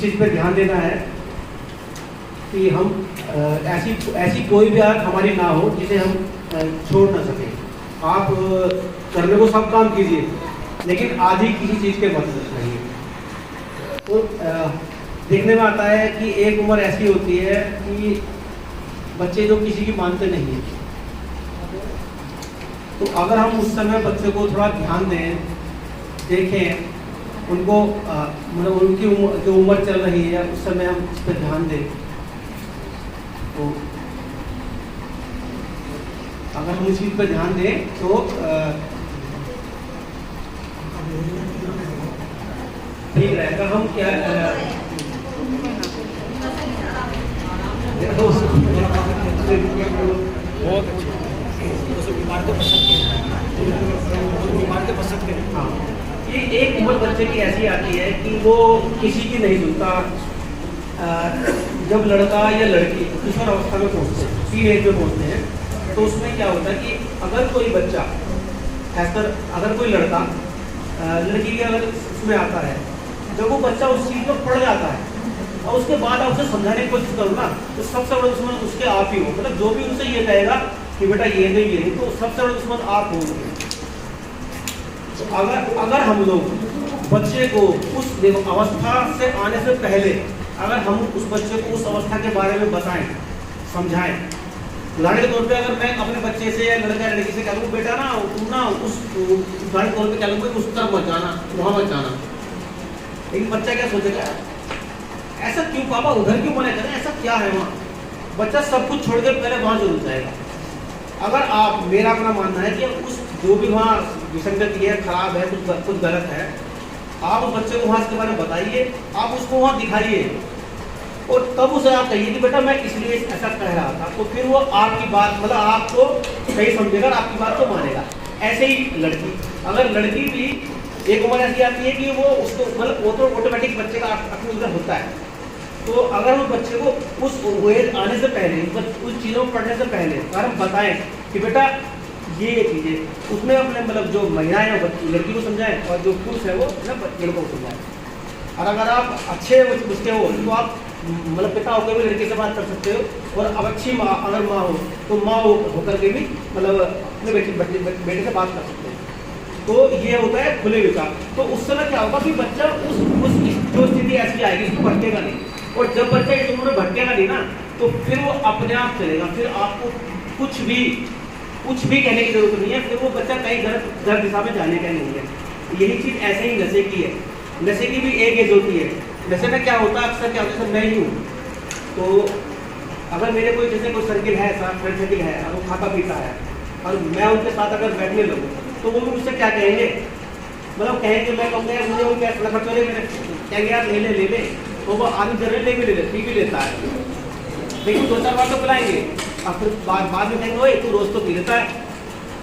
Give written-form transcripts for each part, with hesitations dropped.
चीज़ पर ध्यान देना है कि हम ऐसी कोई भी आदत हमारी ना हो जिसे हम छोड़ ना सकें। आप करने को सब काम कीजिए, लेकिन आधी किसी चीज़ के मत रहिए। तो देखने में आता है कि एक उम्र ऐसी होती है कि बच्चे जो किसी की मानते नहीं हैं, तो अगर हम उस समय बच्चे को थोड़ा ध्यान दें, देखें उनको, मतलब उनकी जो उम्र चल रही है उस समय हम उस पर ध्यान दें, तो अगर हम इस चीज़ पर ध्यान दें तो ठीक रहेगा। हम क्या बहुत अच्छे हाँ, ये एक उम्र बच्चे की ऐसी आती है कि वो किसी की नहीं सुनता। जब लड़का या लड़की किशोर अवस्था में पहुँचते हैं, टीन एज में पहुँचते हैं, तो उसमें क्या होता है कि अगर कोई बच्चा अगर कोई लड़का लड़की के अगर उसमें आता है, जब वो बच्चा उस चीज़ में पड़ जाता है और उसके बाद आप उसे समझाने की कोशिश करो ना, तो सबसे बड़ा दुश्मन उसके आप ही हो। मतलब जो भी उनसे ये कहेगा कि बेटा ये नहीं, तो सबसे बड़ा दुश्मन आप होंगे। तो अगर हम लोग बच्चे को उस अवस्था से आने से पहले अगर हम उस बच्चे को उस अवस्था के बारे में बताएं, समझाएं, उदाहरण के तौर पे अगर मैं अपने बच्चे से या लड़का या लड़की से कह दूँ बेटा ना तुम ना उस उदाहरण के तौर पे कह दूँ उस तरफ मत जाना, वहाँ मत जाना, लेकिन बच्चा क्या सोचेगा, ऐसा क्यों पापा, उधर क्यों मना करें, ऐसा क्या है वहाँ। बच्चा सब कुछ छोड़ के पहले वहाँ जरूर जाएगा। अगर आप, मेरा अपना मानना है कि उस जो भी वहाँ विसंगति है, खराब है, कुछ गलत है, आप उस बच्चे को वहाँ इसके बारे में बताइए, आप उसको वहाँ दिखाइए और तब उसे आप कहिए कि बेटा मैं इसलिए ऐसा कह रहा था, तो फिर वो आपकी बात, मतलब आपको सही समझेगा, आपकी बात को मानेगा। ऐसे ही लड़की, अगर लड़की भी एक उम्र ऐसी आती है कि वो उसको, मतलब वो तो ऑटोमेटिक बच्चे का अपने अंदर होता है, तो अगर वो बच्चे को उस एज आने से पहले, उस चीज़ों को पढ़ने से पहले अगर हम बताएं कि बेटा ये चीज़ें, उसमें अपने मतलब जो महिलाएं हैं लड़की को समझाएं और जो पुरुष है वो लड़कों को समझाएं। और अगर आप अच्छे उसके हो तो आप मतलब पिता होकर भी लड़के से बात कर सकते हो, और अब अच्छी माँ अगर माँ हो तो माँ होकर के भी मतलब अपने बेटे से बात कर सकते हैं। तो ये होता है खुले विचार। तो उस समय क्या होगा कि बच्चा उस जो स्थिति ऐसी आएगी उसको भटकेगा नहीं, और जब बच्चा इस उम्र में भटकेगा नहीं ना, तो फिर वो अपने आप चलेगा, फिर आपको कुछ भी कहने की जरूरत नहीं है, फिर वो बच्चा कहीं गलत दिशा में जाने का नहीं है। यही चीज़ ऐसे ही नशे की है। नशे की भी एक एज होती है। नशे में क्या होता है, अक्सर क्या होता है, मैं ही हूँ, तो अगर मेरे कोई जैसे कोई सर्किल है, फ्रेंड सर्किल है, और वो खाता पीता है और मैं उनके साथ अगर बैठने लगूँ तो वो मुझसे क्या कहेंगे, मतलब कहेंगे, मैं कहूँगा यार मुझे वो क्या खर्च हो रहे, मेरे कहेंगे यार ले ले, तो वो आदमी जरूर ले भी लेता है, लेकिन 2-4 बार तो पिलाएंगे और फिर बाद में कहेंगे ओए तू रोज तो पी लेता है,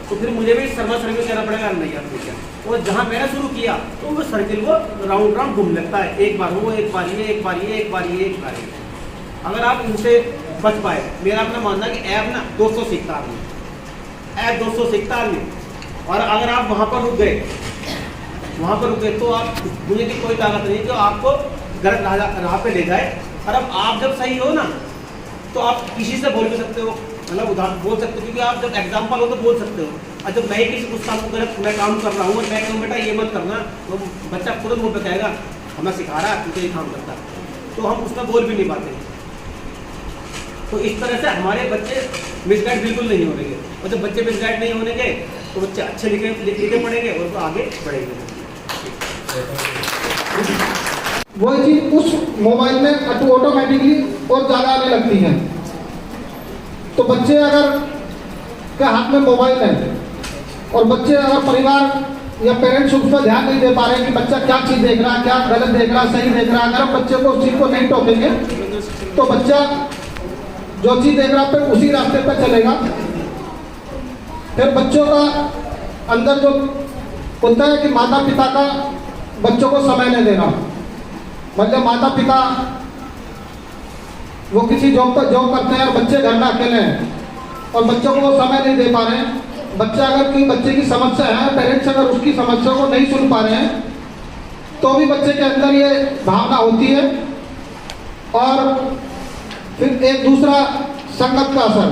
तो फिर मुझे भी सर्विस करना पड़ेगा, नहीं यार ठीक है। और जहाँ मैंने शुरू किया तो वो सर्किल वो राउंड घूम लगता है, एक बार वो, एक बार ये, एक बार ये, एक बार ये, एक बार ये। अगर आप इनसे बच पाए, मेरा अपना मानना है कि ऐप ना 200 सीखता आदमी, ऐप 200 सीखता आदमी, और अगर आप वहाँ पर रुक गए तो आप, मुझे की कोई ताकत नहीं जो आपको गलत राह पे ले जाए। और अब आप जब सही हो ना तो आप किसी से बोल भी सकते हो, मतलब उदाहरण बोल सकते हो, क्योंकि आप जब एग्जाम्पल हो तो बोल सकते हो। और जब मैं किसी कुछ काम को गलत मैं काम कर रहा हूँ, मैं कहूँ बेटा ये मत करना, तो बच्चा तुरंत मुँह पे कहेगा हमें सिखा रहा है, तुझे ये काम करता है, तो हम उसमें बोल भी नहीं पाते। तो इस तरह से हमारे बच्चे मिसगाइड बिल्कुल नहीं होंगे, और जब बच्चे मिसगाइड नहीं होंगे तो बच्चे अच्छे लिखे पढ़ेंगे और तो आगे बढ़ेंगे। वो चीज उस मोबाइल में ऑटोमेटिकली और ज़्यादा आने लगती है। तो बच्चे अगर के हाथ में मोबाइल है और बच्चे अगर परिवार या पेरेंट्स उस पर ध्यान नहीं दे पा रहे कि बच्चा क्या चीज़ देख रहा है, क्या गलत देख रहा है, सही देख रहा है, अगर हम बच्चे को उस चीज़ को नहीं टोकेंगे तो बच्चा जो चीज़ देख रहा है फिर उसी रास्ते पर चलेगा। फिर बच्चों का अंदर जो होता है कि माता पिता का बच्चों को समय नहीं देना, मतलब माता पिता वो किसी जॉब करते हैं और बच्चे घर में अकेले हैं और बच्चों को वो समय नहीं दे पा रहे हैं। बच्चा अगर कोई बच्चे की समस्या है, पेरेंट्स अगर उसकी समस्या को नहीं सुन पा रहे हैं तो भी बच्चे के अंदर ये भावना होती है और फिर एक दूसरा संगत का असर।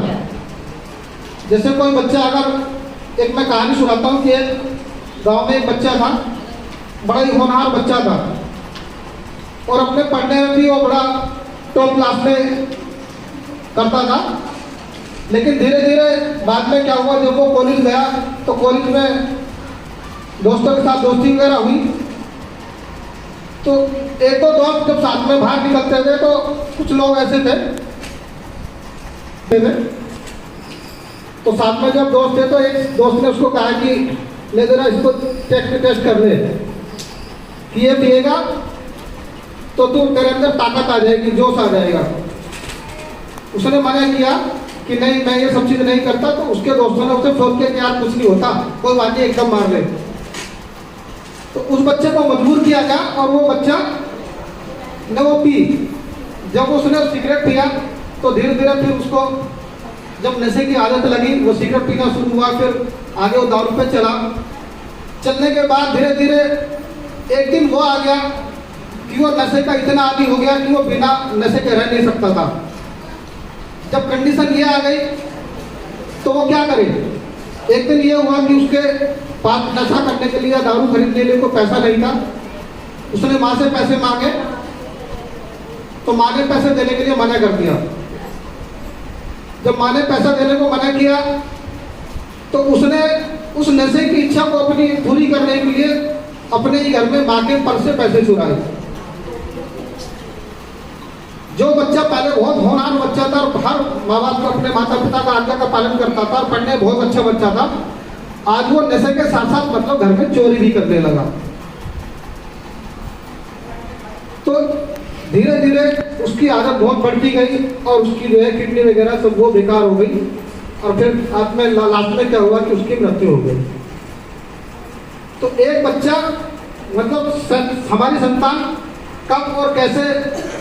जैसे कोई बच्चा, अगर एक मैं कहानी सुनाता हूँ कि एक गांव में एक बच्चा था, बड़ा ही होनहार बच्चा था और अपने पढ़ने में भी वो बड़ा टॉप क्लास में करता था। लेकिन धीरे धीरे बाद में क्या हुआ, जब वो कॉलेज गया तो कॉलेज में दोस्तों के साथ दोस्ती वगैरह हुई, तो एक दो दोस्त जब साथ में बाहर निकलते थे तो कुछ लोग ऐसे थे तो साथ में जब दोस्त थे तो एक दोस्त ने उसको कहा कि ले जरा इसको टेस्ट कर ले कि ये पिएगा तो तू तेरे अंदर ताकत आ जाएगी, जोश आ जाएगा। उसने मना किया कि नहीं, मैं ये सब चीज़ नहीं करता। तो उसके दोस्तों ने उसे फोन किया कि यार कुछ नहीं होता, कोई बात नहीं, एकदम मार ले। तो उस बच्चे को मजबूर किया गया और वो बच्चा ने वो पी। जब उसने सिगरेट पिया तो धीरे धीरे फिर उसको जब नशे की आदत लगी, वो सिगरेट पीना शुरू हुआ, फिर आगे वो दारू पे चला। चलने के बाद धीरे धीरे एक दिन वो आ गया कि वो नशे का इतना आदी हो गया कि वो बिना नशे के रह नहीं सकता था। जब कंडीशन ये आ गई तो वो क्या करे। एक दिन ये हुआ कि उसके पास नशा करने के लिए, दारू खरीदने के लिए कोई पैसा नहीं था। उसने माँ से पैसे मांगे तो माँ ने पैसे देने के लिए मना कर दिया। जब माँ ने पैसा देने को मना किया तो उसने उस नशे की इच्छा को अपनी पूरी करने के लिए अपने ही घर में माँ के पर्स से पैसे चुराए। जो बच्चा पहले बहुत होनहार बच्चा था और हर माँ बाप को, अपने माता पिता का आज्ञा का पालन करता था और पढ़ने बहुत अच्छा बच्चा था, आज वो नशे के साथ साथ मतलब घर में चोरी भी करने लगा। तो धीरे धीरे उसकी आदत बहुत बढ़ती गई और उसकी जो है किडनी वगैरह सब वो बेकार हो गई और फिर लास्ट में क्या हुआ कि उसकी मृत्यु हो गई। तो एक बच्चा मतलब हमारी संतान कब और कैसे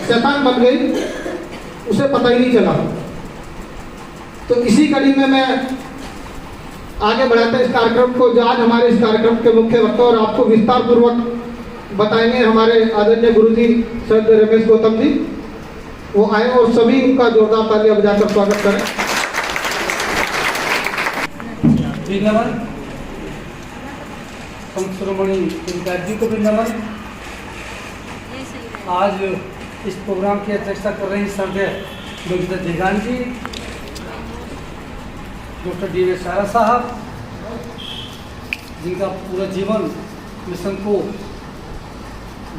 शैतान बन गई उसे पता ही नहीं चला। तो इसी कड़ी में मैं आगे बढ़ाते इस कार्यक्रम को, जो आज हमारे इस कार्यक्रम के मुख्य वक्ता और आपको विस्तार पूर्वक बताएंगे हमारे आदरणीय गुरुजी श्रद्धेय रमेश गौतम जी। वो आए और सभी उनका जोरदार तालियां बजाकर स्वागत करें। शिरोमणि जी को भी नमन। आज इस प्रोग्राम की अध्यक्षता कर रहे हैं श्रद्धेय डॉक्टर जयगान जी, डॉक्टर डी.वी. सारा साहब, जिनका पूरा जीवन मिशन को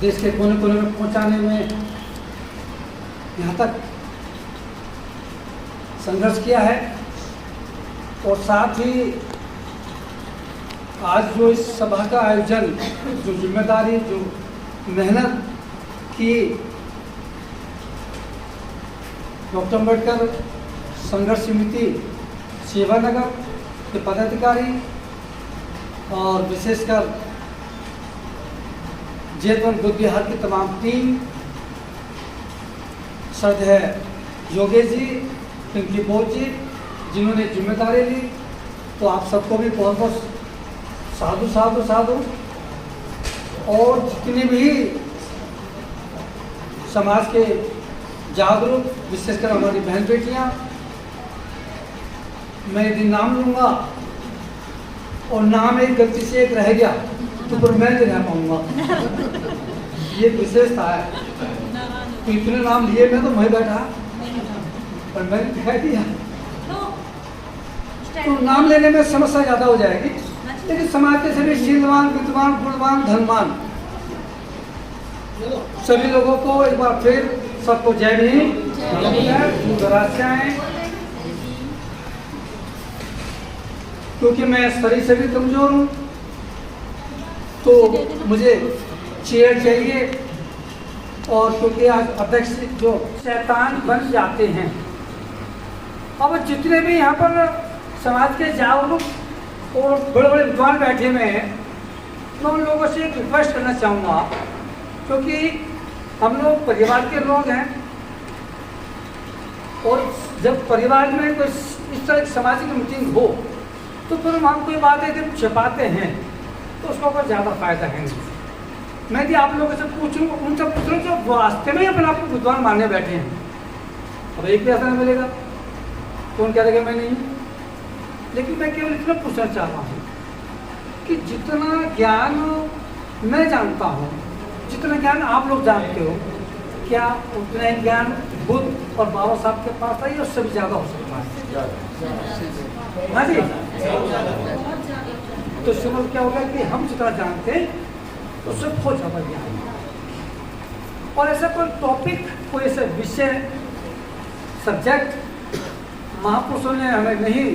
देश के कोने कोने में पहुंचाने में यहाँ तक संघर्ष किया है। और साथ ही आज जो इस सभा का आयोजन, जो जिम्मेदारी, जो मेहनत की डॉक्टर अम्बेडकर संघर्ष समिति सेवानगर के पदाधिकारी और विशेषकर जेतवन बुद्ध विहार की तमाम टीम, श्रद्धेय योगेश जी, पिंकी बोध जी, जिन्होंने जिम्मेदारी ली, तो आप सबको भी बहुत बहुत साधु साधु साधु। और जितने भी समाज के जागरूक, विशेषकर हमारी बहन बेटियां, मैं यदि नाम लूँगा और नाम एक गलती से एक रह गया तो फिर मैं नहीं रह पाऊँगा। ये विशेषता है। तो इतने नाम लिए मैं तो वहीं बैठा पर मैंने दिखाई दिया, तो नाम लेने में समस्या ज़्यादा हो जाएगी। लेकिन समाज के सभी शीलवान, विद्वान, गुणवान, धनवान सभी लोगों को एक बार फिर सबको जय भीम, क्योंकि मैं शरीर से भी कमजोर हूँ तो मुझे चेयर चाहिए। और क्योंकि आज अध्यक्ष जो शैतान बन जाते हैं, अब जितने भी यहाँ पर समाज के जागरूक और बड़े बड़े विद्वान बैठे हुए हैं, मैं उन लोगों से एक रिक्वेस्ट करना चाहूँगा, क्योंकि हम लोग परिवार के लोग हैं और जब परिवार में कोई इस तरह की सामाजिक मीटिंग हो तो फिर हम कोई बातें जब छिपाते हैं तो उसका कोई ज़्यादा फायदा है नहीं। मैं यदि आप लोगों से पूछूं, उनसे पूछ लूँ जो वास्तव में अपने आप को विद्वान मानने बैठे हैं, अब एक भी ऐसा नहीं मिलेगा कौन कह देगा मैं नहीं हूँ। लेकिन मैं केवल इतना पूछना चाहता हूँ कि जितना ज्ञान मैं जानता हूँ, जितना ज्ञान आप लोग जानते हो, क्या उतना ज्ञान बुद्ध और बाबा साहब के पास है या उससे भी ज़्यादा हो सकता है? हाँ जी। तो इससे मतलब क्या होगा कि हम जितना जानते हैं उससे बहुत ज़्यादा ज्ञान, और ऐसा कोई टॉपिक, कोई ऐसा विषय, सब्जेक्ट महापुरुषों ने हमें नहीं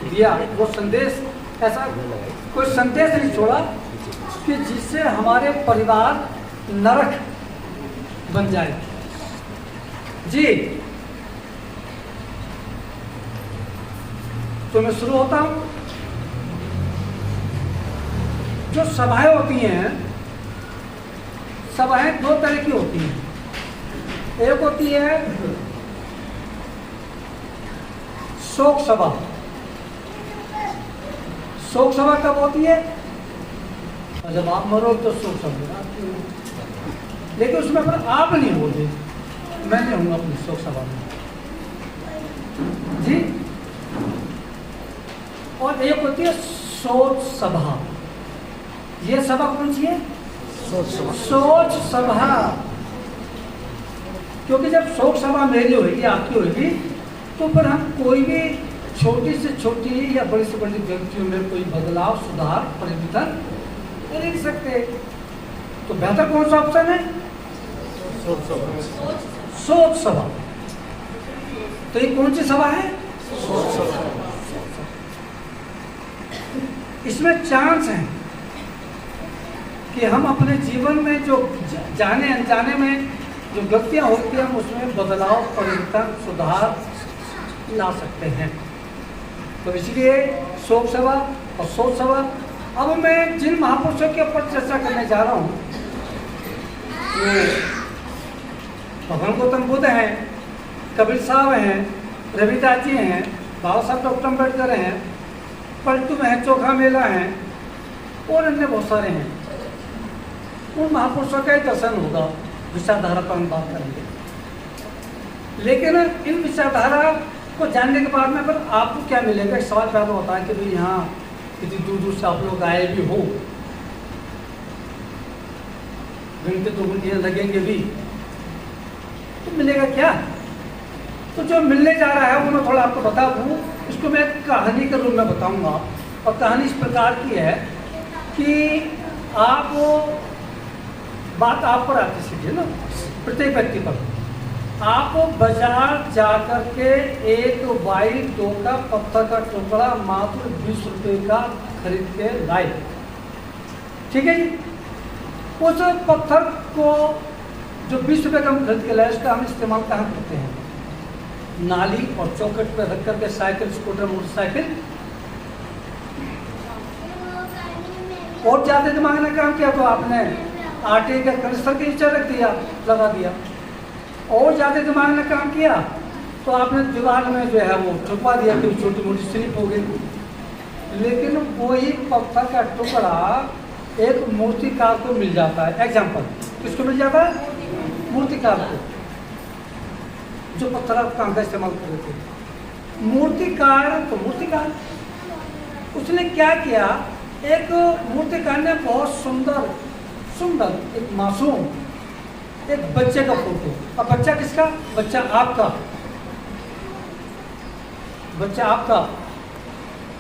दिया, वो संदेश, ऐसा कोई संदेश नहीं छोड़ा कि जिससे हमारे परिवार नरक बन जाए। जी, तो मैं शुरू होता हूं। जो सभाएं होती हैं, सभाएं दो तरह की होती हैं। एक होती है शोक सभा। शोक सभा कब होती है? जब आप मरो तो शोक सभा, लेकिन उसमें पर आप नहीं बोलते, मैं नहीं हूँ अपनी शोक सभा में जी। और एक होती है सोच सभा। ये सभा कौन सी है? सोच सभा। क्योंकि जब शोक सभा मेरी होगी, आपकी होगी, तो फिर हम कोई भी छोटी से छोटी या बड़ी से बड़ी व्यक्तियों में कोई बदलाव, सुधार, परिवर्तन नहीं कर सकते। तो बेहतर कौन सा ऑप्शन है? सोच सभा। तो ये कौन सी सभा है? सोच सभा। इसमें चांस है कि हम अपने जीवन में जो जाने अनजाने में जो गलतियां होती हैं, हम उसमें बदलाव, परिवर्तन, सुधार ला सकते हैं। तो इसलिए शोक सभा और सोच सभा। अब मैं जिन महापुरुषों के ऊपर चर्चा करने जा रहा हूँ, वो भगवान गौतम बुद्ध हैं, कबीर साहब हैं, रविदास जी हैं, बाबा साहब डॉक्टर अम्बेडकर हैं, पलटू में है, चोखा मेला हैं, और अन्य बहुत सारे हैं। उन महापुरुषों का ही दर्शन होगा, विचारधारा पर हम बात करेंगे। लेकिन इन विचारधारा को जानने के बाद में फिर आपको क्या मिलेगा? एक सवाल पैदा होता है कि भाई यहाँ कितनी दूर दूर से आप लोग आए भी हो, घंटे 2 घंटे लगेंगे भी, तो मिलेगा क्या? तो जो मिलने जा रहा है वो मैं थोड़ा आपको बता दूँ। इसको मैं कहानी के रूप में बताऊंगा, और कहानी इस प्रकार की है कि आप बात आप पर आती सीखिए ना, प्रत्येक व्यक्ति पर। आप बाजार जा कर के एक वाइट 2 का पत्थर का टुकड़ा मात्र 20 रुपये का खरीद के लाए, ठीक है जी। उस पत्थर को जो 20 रुपये का हम खरीद के लाए, उसका हम इस्तेमाल कहाँ करते हैं? नाली और चौखट पर रख करके, साइकिल, स्कूटर, मोटरसाइकिल। और ज़्यादा दिमाग ने काम किया तो आपने आटे का कनिस्तर के नीचे रख दिया, लगा दिया। और ज़्यादा दिमाग ने काम किया तो आपने दीवार में जो है वो छुपा दिया कि छोटी मोटी स्लिप हो गई। लेकिन वही पत्थर का टुकड़ा एक मूर्तिकार को मिल जाता है। एग्जाम्पल, किसको मिल जाता है? मूर्तिकार को, जो पत्थर काम का इस्तेमाल कर रहे थे। मूर्तिकार उसने क्या किया? एक मूर्तिकार ने बहुत सुंदर एक मासूम, एक बच्चे का फोटो। अब बच्चा किसका? बच्चा आपका, बच्चा आपका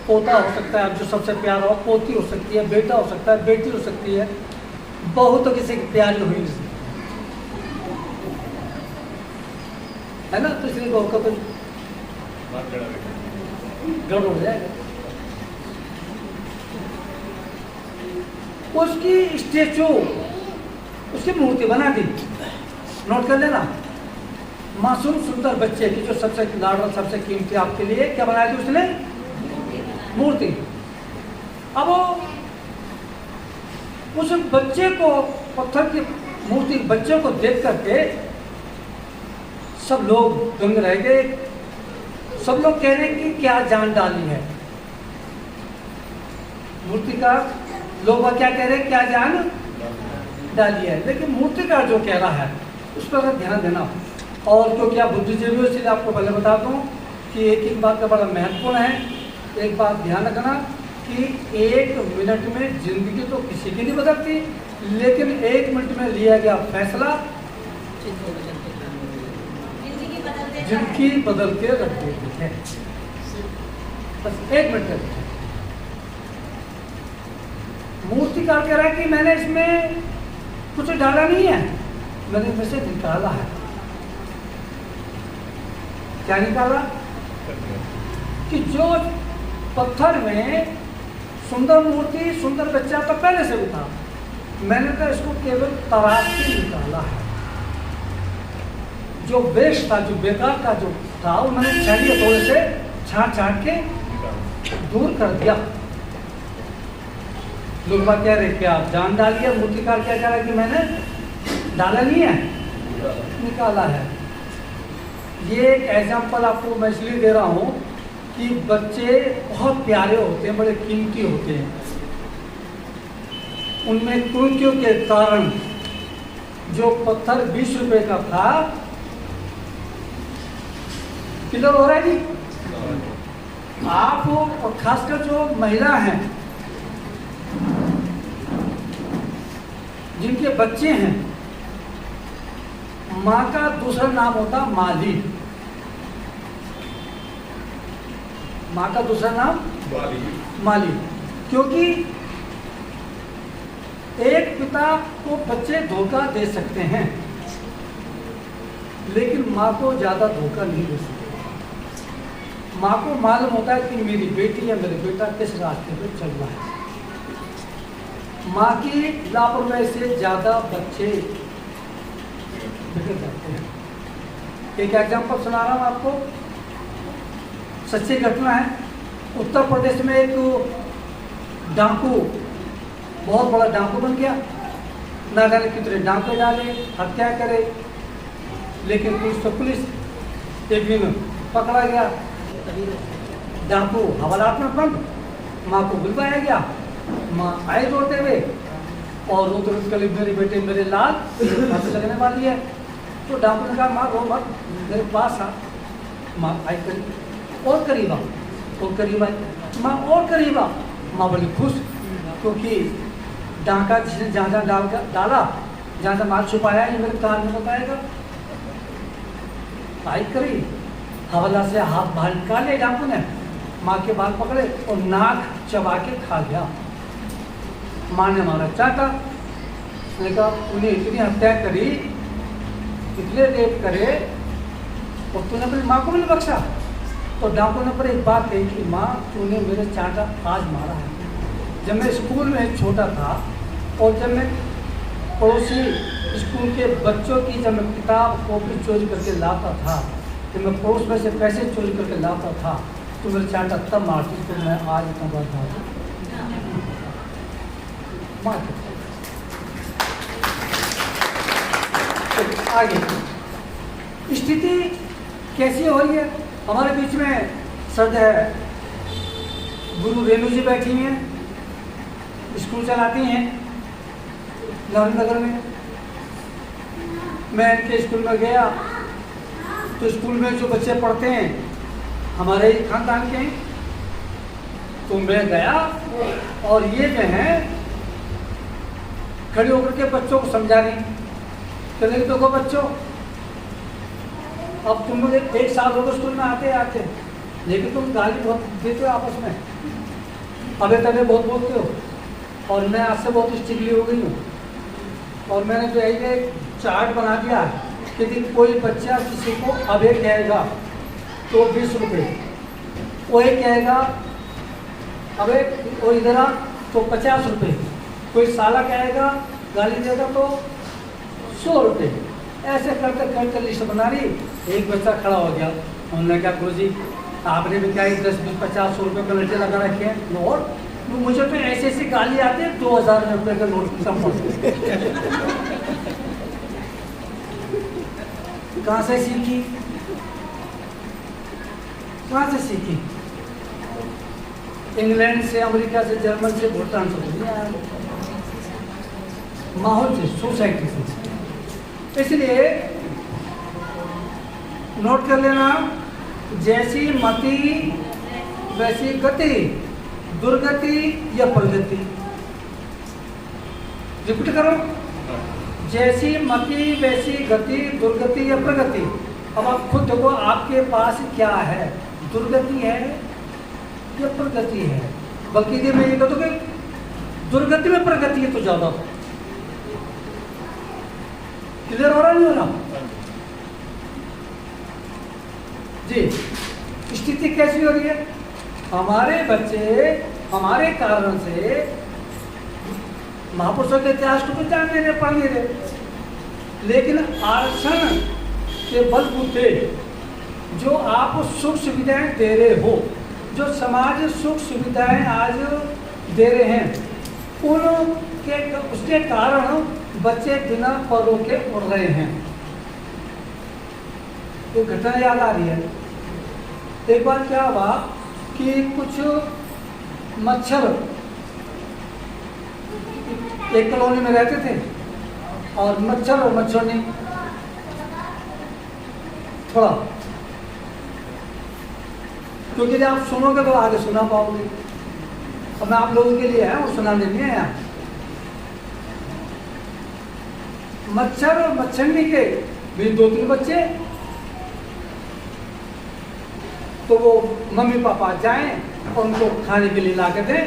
पोता हो सकता है, आप जो सबसे प्यारा हो, पोती हो सकती है, बेटा हो सकता है, बेटी हो सकती है, बहू तो किसी की प्यारी हुई है ना, तो इसलिए बहू का तो गड़बड़ हो जाएगा। उसकी स्टेचू, उसकी मूर्ति बना दी। नोट कर लेना, मासूम सुंदर बच्चे की जो सबसे लाडला, सबसे कीमती आपके लिए क्या बनाया थी उसने? मूर्ति। अब उस बच्चे को, पत्थर की मूर्ति बच्चे को देख करके सब लोग दंग रह गए। सब लोग कह रहे हैं कि क्या जान डाली है मूर्ति का। लोग क्या कह रहे हैं? क्या जान डाली है, लेकिन मूर्तिकार जो कह रहा है उस पर अगर ध्यान देना। और क्योंकि आप बुद्धिजीवी हो इसलिए आपको पहले बता दूँ कि एक बात का बड़ा महत्वपूर्ण है। एक बात ध्यान रखना कि 1 मिनट में जिंदगी तो किसी की नहीं बदलती, लेकिन 1 मिनट में लिया गया फैसला जिंदगी बदल के रख देती है। बस 1 मिनट का मूर्तिकार कह रहा है कि मैंने इसमें कुछ डाला नहीं है, मैंने इसमें से निकाला है। क्या निकाला? कि जो पत्थर में सुंदर मूर्ति सुंदर बच्चा तो पहले से भी था, मैंने तो इसको केवल तराश के निकाला है। जो वेस्ट था, जो बेकार था, जो था वो मैंने चाहिए थोड़े से छाट छाट के दूर कर दिया। लोग बात कह रहे कि आप जान डालिए, मूर्तिकार क्या कह रहा है कि मैंने डाला नहीं है, निकाला है। ये एक एग्जाम्पल आपको मैं इसलिए दे रहा हूँ कि बच्चे बहुत प्यारे होते हैं, बड़े कीमती होते हैं। उनमें त्रुटियों के कारण जो पत्थर 20 रुपए का था, क्लियर हो रहा है जी? आप और खासकर जो महिला हैं जिनके बच्चे हैं, माँ का दूसरा नाम होता माली। माँ का दूसरा नाम माली, क्योंकि एक पिता को बच्चे धोखा दे सकते हैं, लेकिन माँ को ज्यादा धोखा नहीं दे सकते। माँ को मालूम होता है कि मेरी बेटी या मेरा बेटा किस रास्ते पे चल रहा है। माँ की लापरवाही से ज्यादा बच्चे बिगड़ जाते हैं। एक एग्जाम्पल सुना रहा हूँ आपको, सच्ची घटना है। उत्तर प्रदेश में एक डाकू, बहुत बड़ा डाकू बन गया, ना जाने कितने डांके डाले, हत्या करे, लेकिन पुलिस एक दिन पकड़ा गया। डाकू हवालात में बंद, माँ को बुलवाया गया। माँ आए रोते हुए और रोते रोते करीब मेरे बेटे मेरे लाल फांसी लगने वाली है। तो डाकू ने कहा माँ रो मत, मेरे पास आ। माँ आई करीब और करीब आ, और करीब आई, माँ और करीब आ। माँ बड़ी खुश, क्योंकि डाका जिसने जहाँ जहाँ डाला, जहाँ जहाँ माल छुपाया, ये मेरे कान में बताएगा। आई करीब, हवाला से हाथ बाहर निकाले डाकू ने, माँ के बाल पकड़े और नाक चबा के खा गया। माँ ने मारा चाटा, उसने कहा तूने इतनी हत्या करी, इतने रेप करे और तूने अपनी माँ को भी नहीं बख्शा। तो डाकू ने पर एक बात कही कि माँ तूने मेरे चाटा आज मारा है। जब मैं स्कूल में छोटा था और जब मैं पड़ोसी स्कूल के बच्चों की जब मैं किताब कॉपी चोरी करके लाता था, जब मैं पड़ोस में से पैसे चोरी करके लाता था, तो मेरे चाटा तब मारती, तो मैं आज इतना बड़ा मार। आगे स्थिति कैसी हो रही है? हमारे बीच में सद है गुरु रेणु जी बैठी हैं, स्कूल चलाती हैं नगर में। मैं इनके स्कूल में गया तो स्कूल में जो बच्चे पढ़ते हैं हमारे ही खानदान के हैं। तो मैं गया और ये जो है खड़े होकर के बच्चों को समझा रही, चले देखो बच्चों, अब तुम लोग 1 साल हो गए स्कूल में आते आते, लेकिन तुम गाली बहुत देते हो आपस में, अबे तबे बहुत बोलते हो, और मैं आपसे बहुत स्ट्रिक्टली हो गई हूँ। और मैंने जो है एक चार्ट बना दिया कि यदि कोई बच्चा किसी को अबे कहेगा तो 20 रुपये, वो कहेगा अबे वो इधर आ तो 50 रुपये, कोई साला कहेगा गाली देगा तो 100 रुपये। ऐसे करते करते लिस्ट बना रही। एक बच्चा खड़ा हो गया, उन्होंने कहा गुरुजी आपने भी क्या 10, 20, 50, 100 रुपये पेनल्टी लगा रखे हैं नोट, तो मुझे तो ऐसे ऐसी गाली आती है 2000 रुपये का नोट सब कहाँ से सीखी? कहाँ से सीखी? इंग्लैंड से, अमेरिका से, जर्मन से, भूटान से नहीं आया। माहौल से, सोसाइटी से। इसलिए नोट कर लेना, जैसी मति वैसी गति, दुर्गति या प्रगति। रिपीट करो, जैसी मति वैसी गति, दुर्गति या प्रगति। अब आप खुद देखो आपके पास क्या है, दुर्गति है या प्रगति है। बल्कि ये मैं ये कहता हूँ कि दुर्गति में प्रगति है तो ज्यादा। क्लियर हो रहा नहीं हो रहा जी? स्थिति कैसी हो रही है? हमारे बच्चे हमारे कारण से महापुरुषों के इतिहास को तो जान नहीं रहे, पढ़ नहीं रहे, लेकिन आरक्षण के बलबूते जो आप सुख सुविधाएं दे रहे हो, जो समाज सुख सुविधाएं आज दे रहे हैं, उनके उसके कारण बच्चे बिना परों के उड़ रहे हैं। एक घटना याद आ रही है। एक बार क्या हुआ कि कुछ मच्छर एक कॉलोनी में रहते थे और मच्छरनी थोड़ा, क्योंकि जब आप सुनोगे तो आगे सुना पाओगे। अब मैं आप लोगों के लिए है वो सुनाने नहीं है यहाँ। मच्छर और मच्छरनी के भी 2-3 बच्चे, तो वो मम्मी पापा जाएं और उनको खाने के लिए ला के दें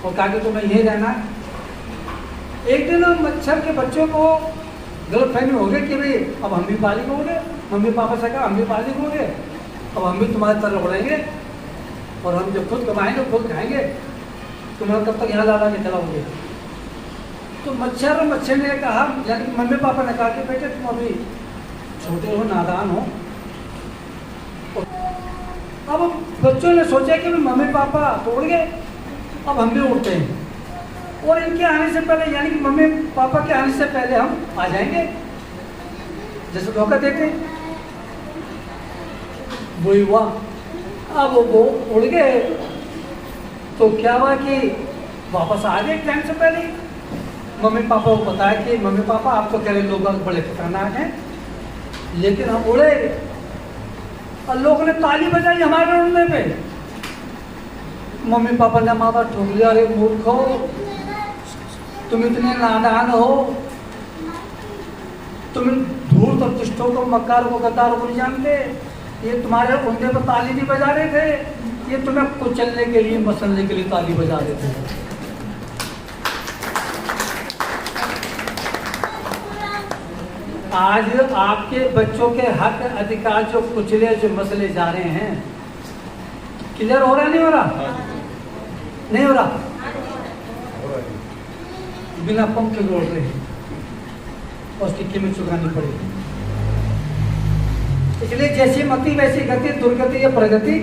और कहा कि तुम्हें यहीं रहना है। एक दिन मच्छर के बच्चों को गलतफहमी हो गई कि भाई अब हम भी बालिग हो गए। मम्मी पापा से कहा हम भी बालिग हो गए, अब हम भी तुम्हारे तरह उड़ेंगे और हम जब खुद कमाएंगे खुद खाएंगे, तुम्हारा कब तक यहाँ ला के चलाओगे। तो मच्छर और मच्छर ने कहा, यानी मम्मी पापा ने कहा कि बेटे तुम अभी छोटे हो, नादान हो। अब बच्चों ने सोचा कि मम्मी पापा तो उड़ गए, अब हम भी उड़ते हैं और इनके आने से पहले, यानी कि मम्मी पापा के आने से पहले हम आ जाएंगे, जैसे धोखा देते। वही हुआ। अब वो उड़ गए तो क्या हुआ कि वापस आ गए टाइम से पहले। मम्मी पापा को बताया कि मम्मी पापा आप तो कह रहे लोग बड़े खतरनाक हैं, लेकिन हम उड़े और लोगों ने ताली बजाई हमारे उड़ने पे। मम्मी पापा ने माता ठोक लिया, अरे मूर्ख हो तुम, इतने नादान हो तुम, धूर्त और दुष्टों को, मक्कारों को, गद्दारों को नहीं जानते। ये तुम्हारे उड़ने पर ताली नहीं बजा रहे थे, ये तुम्हें कुचलने के लिए, मसलने के लिए ताली बजा रहे थे। आज आपके बच्चों के हक अधिकार जो कुचले, जो मसले जा रहे हैं, क्लियर हो रहा नहीं हो रहा? नहीं हो रहा? बिना पंप के दौड़ रहे हैं और उसकी कीमत चुकानी पड़ेगी। इसलिए जैसी मति वैसी गति, दुर्गति या प्रगति।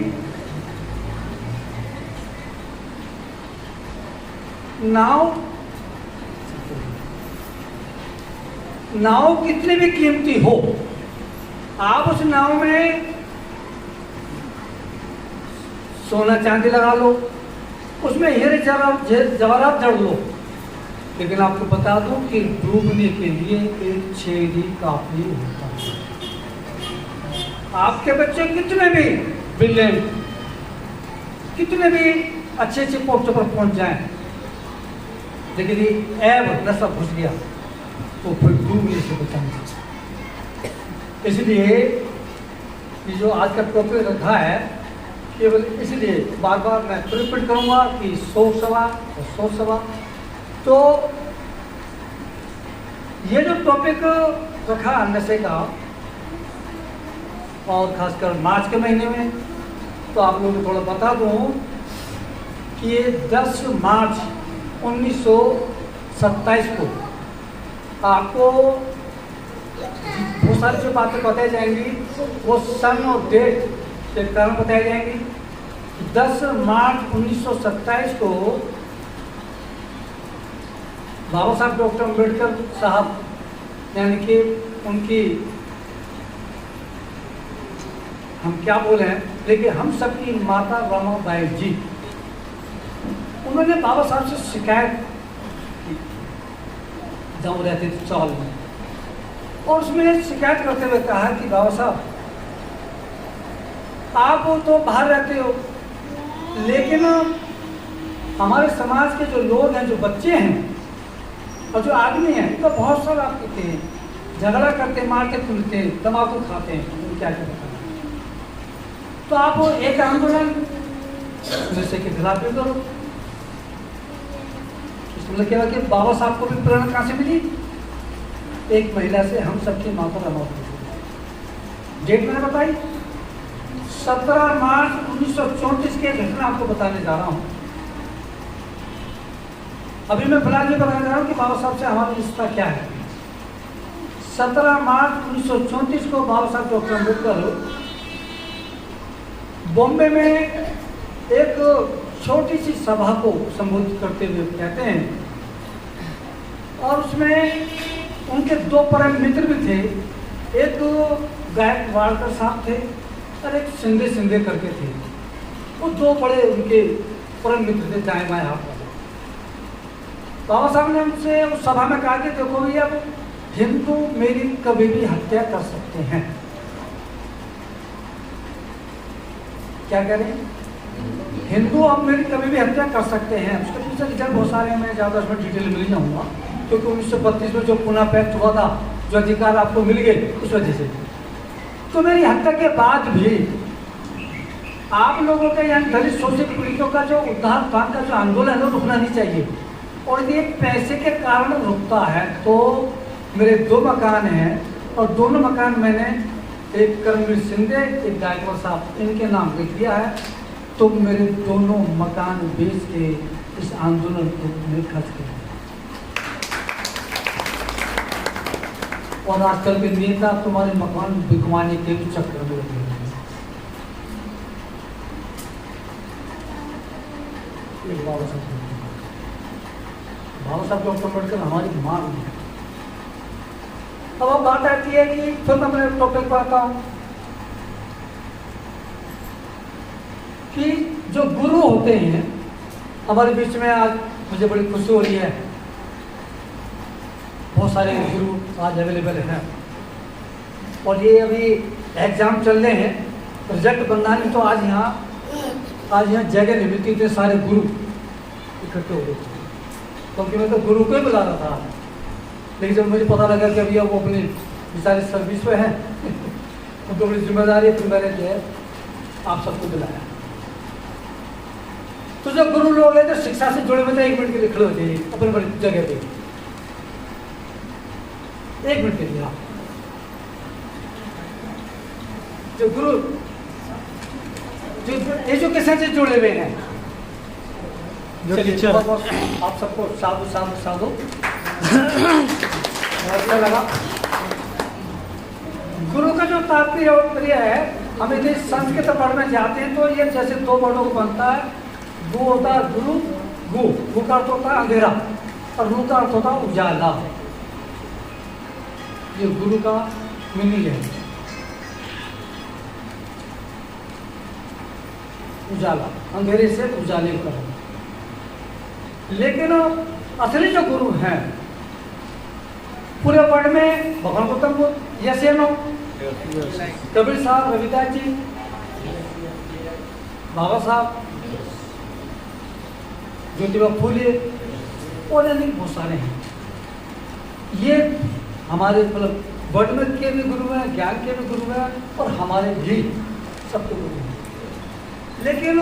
नाव कितनी भी कीमती हो, आप उस नाव में सोना चांदी लगा लो, उसमें हीरे जवाहरात जड़ लो, लेकिन आपको बता दूं कि डूबने के लिए एक छेद ही काफी होता है। आपके बच्चे कितने भी ब्रिलियंट, कितने भी अच्छे पोस्ट पर पहुंच जाएं, लेकिन ये ऐब नशा घुस गया तो फिर डूबने से बचाएंगे। इसलिए ये जो आज का टॉपिक रखा है, केवल इसलिए बार बार मैं रिपीट करूंगा कि 100 सवा। तो ये जो टॉपिक रखा नशे का, और खासकर मार्च के महीने में, तो आप लोगों को थोड़ा बता दूं कि ये 10 मार्च 1927 को आपको बहुत सारी जो बातें बताई जाएंगी वो सन और डेट के कारण बताई जाएंगी। 10 मार्च 1927 को बाबा साहब डॉक्टर अम्बेडकर साहब, यानी कि उनकी, हम क्या बोले हैं, लेकिन हम सबकी माता रमाबाई जी, उन्होंने बाबा साहब से शिकायत की। जहाँ वो रहते थे चौल में, और उसमें शिकायत करते हुए कहा कि बाबा साहब आप तो बाहर रहते हो, लेकिन हमारे समाज के जो लोग हैं, जो बच्चे हैं और जो आदमी हैं, तो बहुत सारा आप कहते हैं झगड़ा करते, मारते पीटते, तम्बाकू खाते हैं, क्या क्या बताना। तो आप एक आंदोलन नशे के खिलाफ भी करो। इसमें क्या कि बाबा साहब को भी प्रेरणा कहाँ से मिली? एक महिला से, हम सबकी माता रमावती। डेट मैंने बताई 17 मार्च 1934 की घटना आपको बताने जा रहा हूँ। अभी मैं फिलहाल ये बताने जा रहा हूँ कि बाबा साहब से हमारा रिश्ता क्या है। 17 मार्च 1934 को बाबा साहब डॉक्टर अम्बेडकर बॉम्बे में एक छोटी सी सभा को संबोधित करते हुए कहते हैं, और उसमें उनके 2 परम मित्र भी थे। एक गायक वाड़कर साहब थे और एक सिंधे करके थे। वो 2 बड़े उनके परम मित्र थे, दाएं बाएं हाथ वाले। बाबा साहब ने उनसे उस सभा में कहा कि देखो भैया, हिंदू मेरी कभी भी हत्या कर सकते हैं। क्या करें? हिंदू अब मेरी कभी भी हत्या कर सकते हैं। उसके पीछे रिजल्ट बहुत सारे हैं, मैं ज़्यादा उसमें डिटेल में नहीं जाऊँगा, क्योंकि 1932 में जो पुनः पैक्ट हुआ था, जो अधिकार आपको मिल गए उस वजह से। तो मेरी हत्या के बाद भी आप लोगों के यहाँ दलित शोषित पीड़ितों का जो उद्धार पान का जो आंदोलन है वो रुकना नहीं चाहिए। और यदि पैसे के कारण रुकता है तो मेरे 2 मकान हैं, और दोनों मकान मैंने एक करमवीर सिंधे, एक गायकवाड़ साहब, इनके नाम लिख दिया है। तो मेरे दोनों मकान बेच के इस आंदोलन को मैं खर्च किया। और आजकल के नेता तुम्हारे मकान बिकवाने के भी चक्कर में लगे हैं। बाबा साहब डॉक्टर अम्बेडकर हमारी माँ भी है। अब बात आती है कि फिर मैं अपने टॉपिक पर आता हूँ कि जो गुरु होते हैं हमारे बीच में, आज मुझे बड़ी खुशी हो रही है, बहुत सारे गुरु आज अवेलेबल हैं। और ये अभी एग्जाम चल रहे हैं, रिजल्ट बनना नहीं, तो आज यहाँ जगह नहीं मिलती थे, सारे गुरु इकट्ठे हो गए थे। क्योंकि मैं तो गुरु को ही बुला रहा था, लेकिन जब मुझे पता लगा कि अभी वो अपनी बेचारे सर्विस पे हैं उनको बड़ी जिम्मेदारी है, फिर मैंने जो है आप सबको बुलाया। तो जो गुरु लोग हैं जो शिक्षा से जुड़े हुए थे, 1 मिनट के लिए खड़े होते हैं अपनी बड़ी जगह पे, 1 मिनट के लिए आप जो गुरु जो एजुकेशन से जुड़े हुए हैं, जो टीचर, आप सबको साधु साधु साधु अच्छा लगा। गुरु का जो तात्पर्य है, हम यदि संस्कृत पढ़ने जाते हैं तो ये जैसे 2 वर्डों को बनता है। गु होता है गुरु, गु का अर्थ होता है अंधेरा, और रू का अर्थ होता है उजाला। ये गुरु का मीनिंग है, उजाला, अंधेरे से उजाले का। लेकिन असली जो गुरु हैं पूरे वर्ल्ड में, भगवान गौतम बुद्ध, यस या नो? कबीर साहब, रविदास जी, बाबा साहब, ज्योतिबा फूले, और अन्य बहुत सारे हैं। ये हमारे मतलब वर्ल्ड में के भी गुरु हैं, ज्ञान के भी गुरु हैं, और हमारे भी सबके गुरु हैं। लेकिन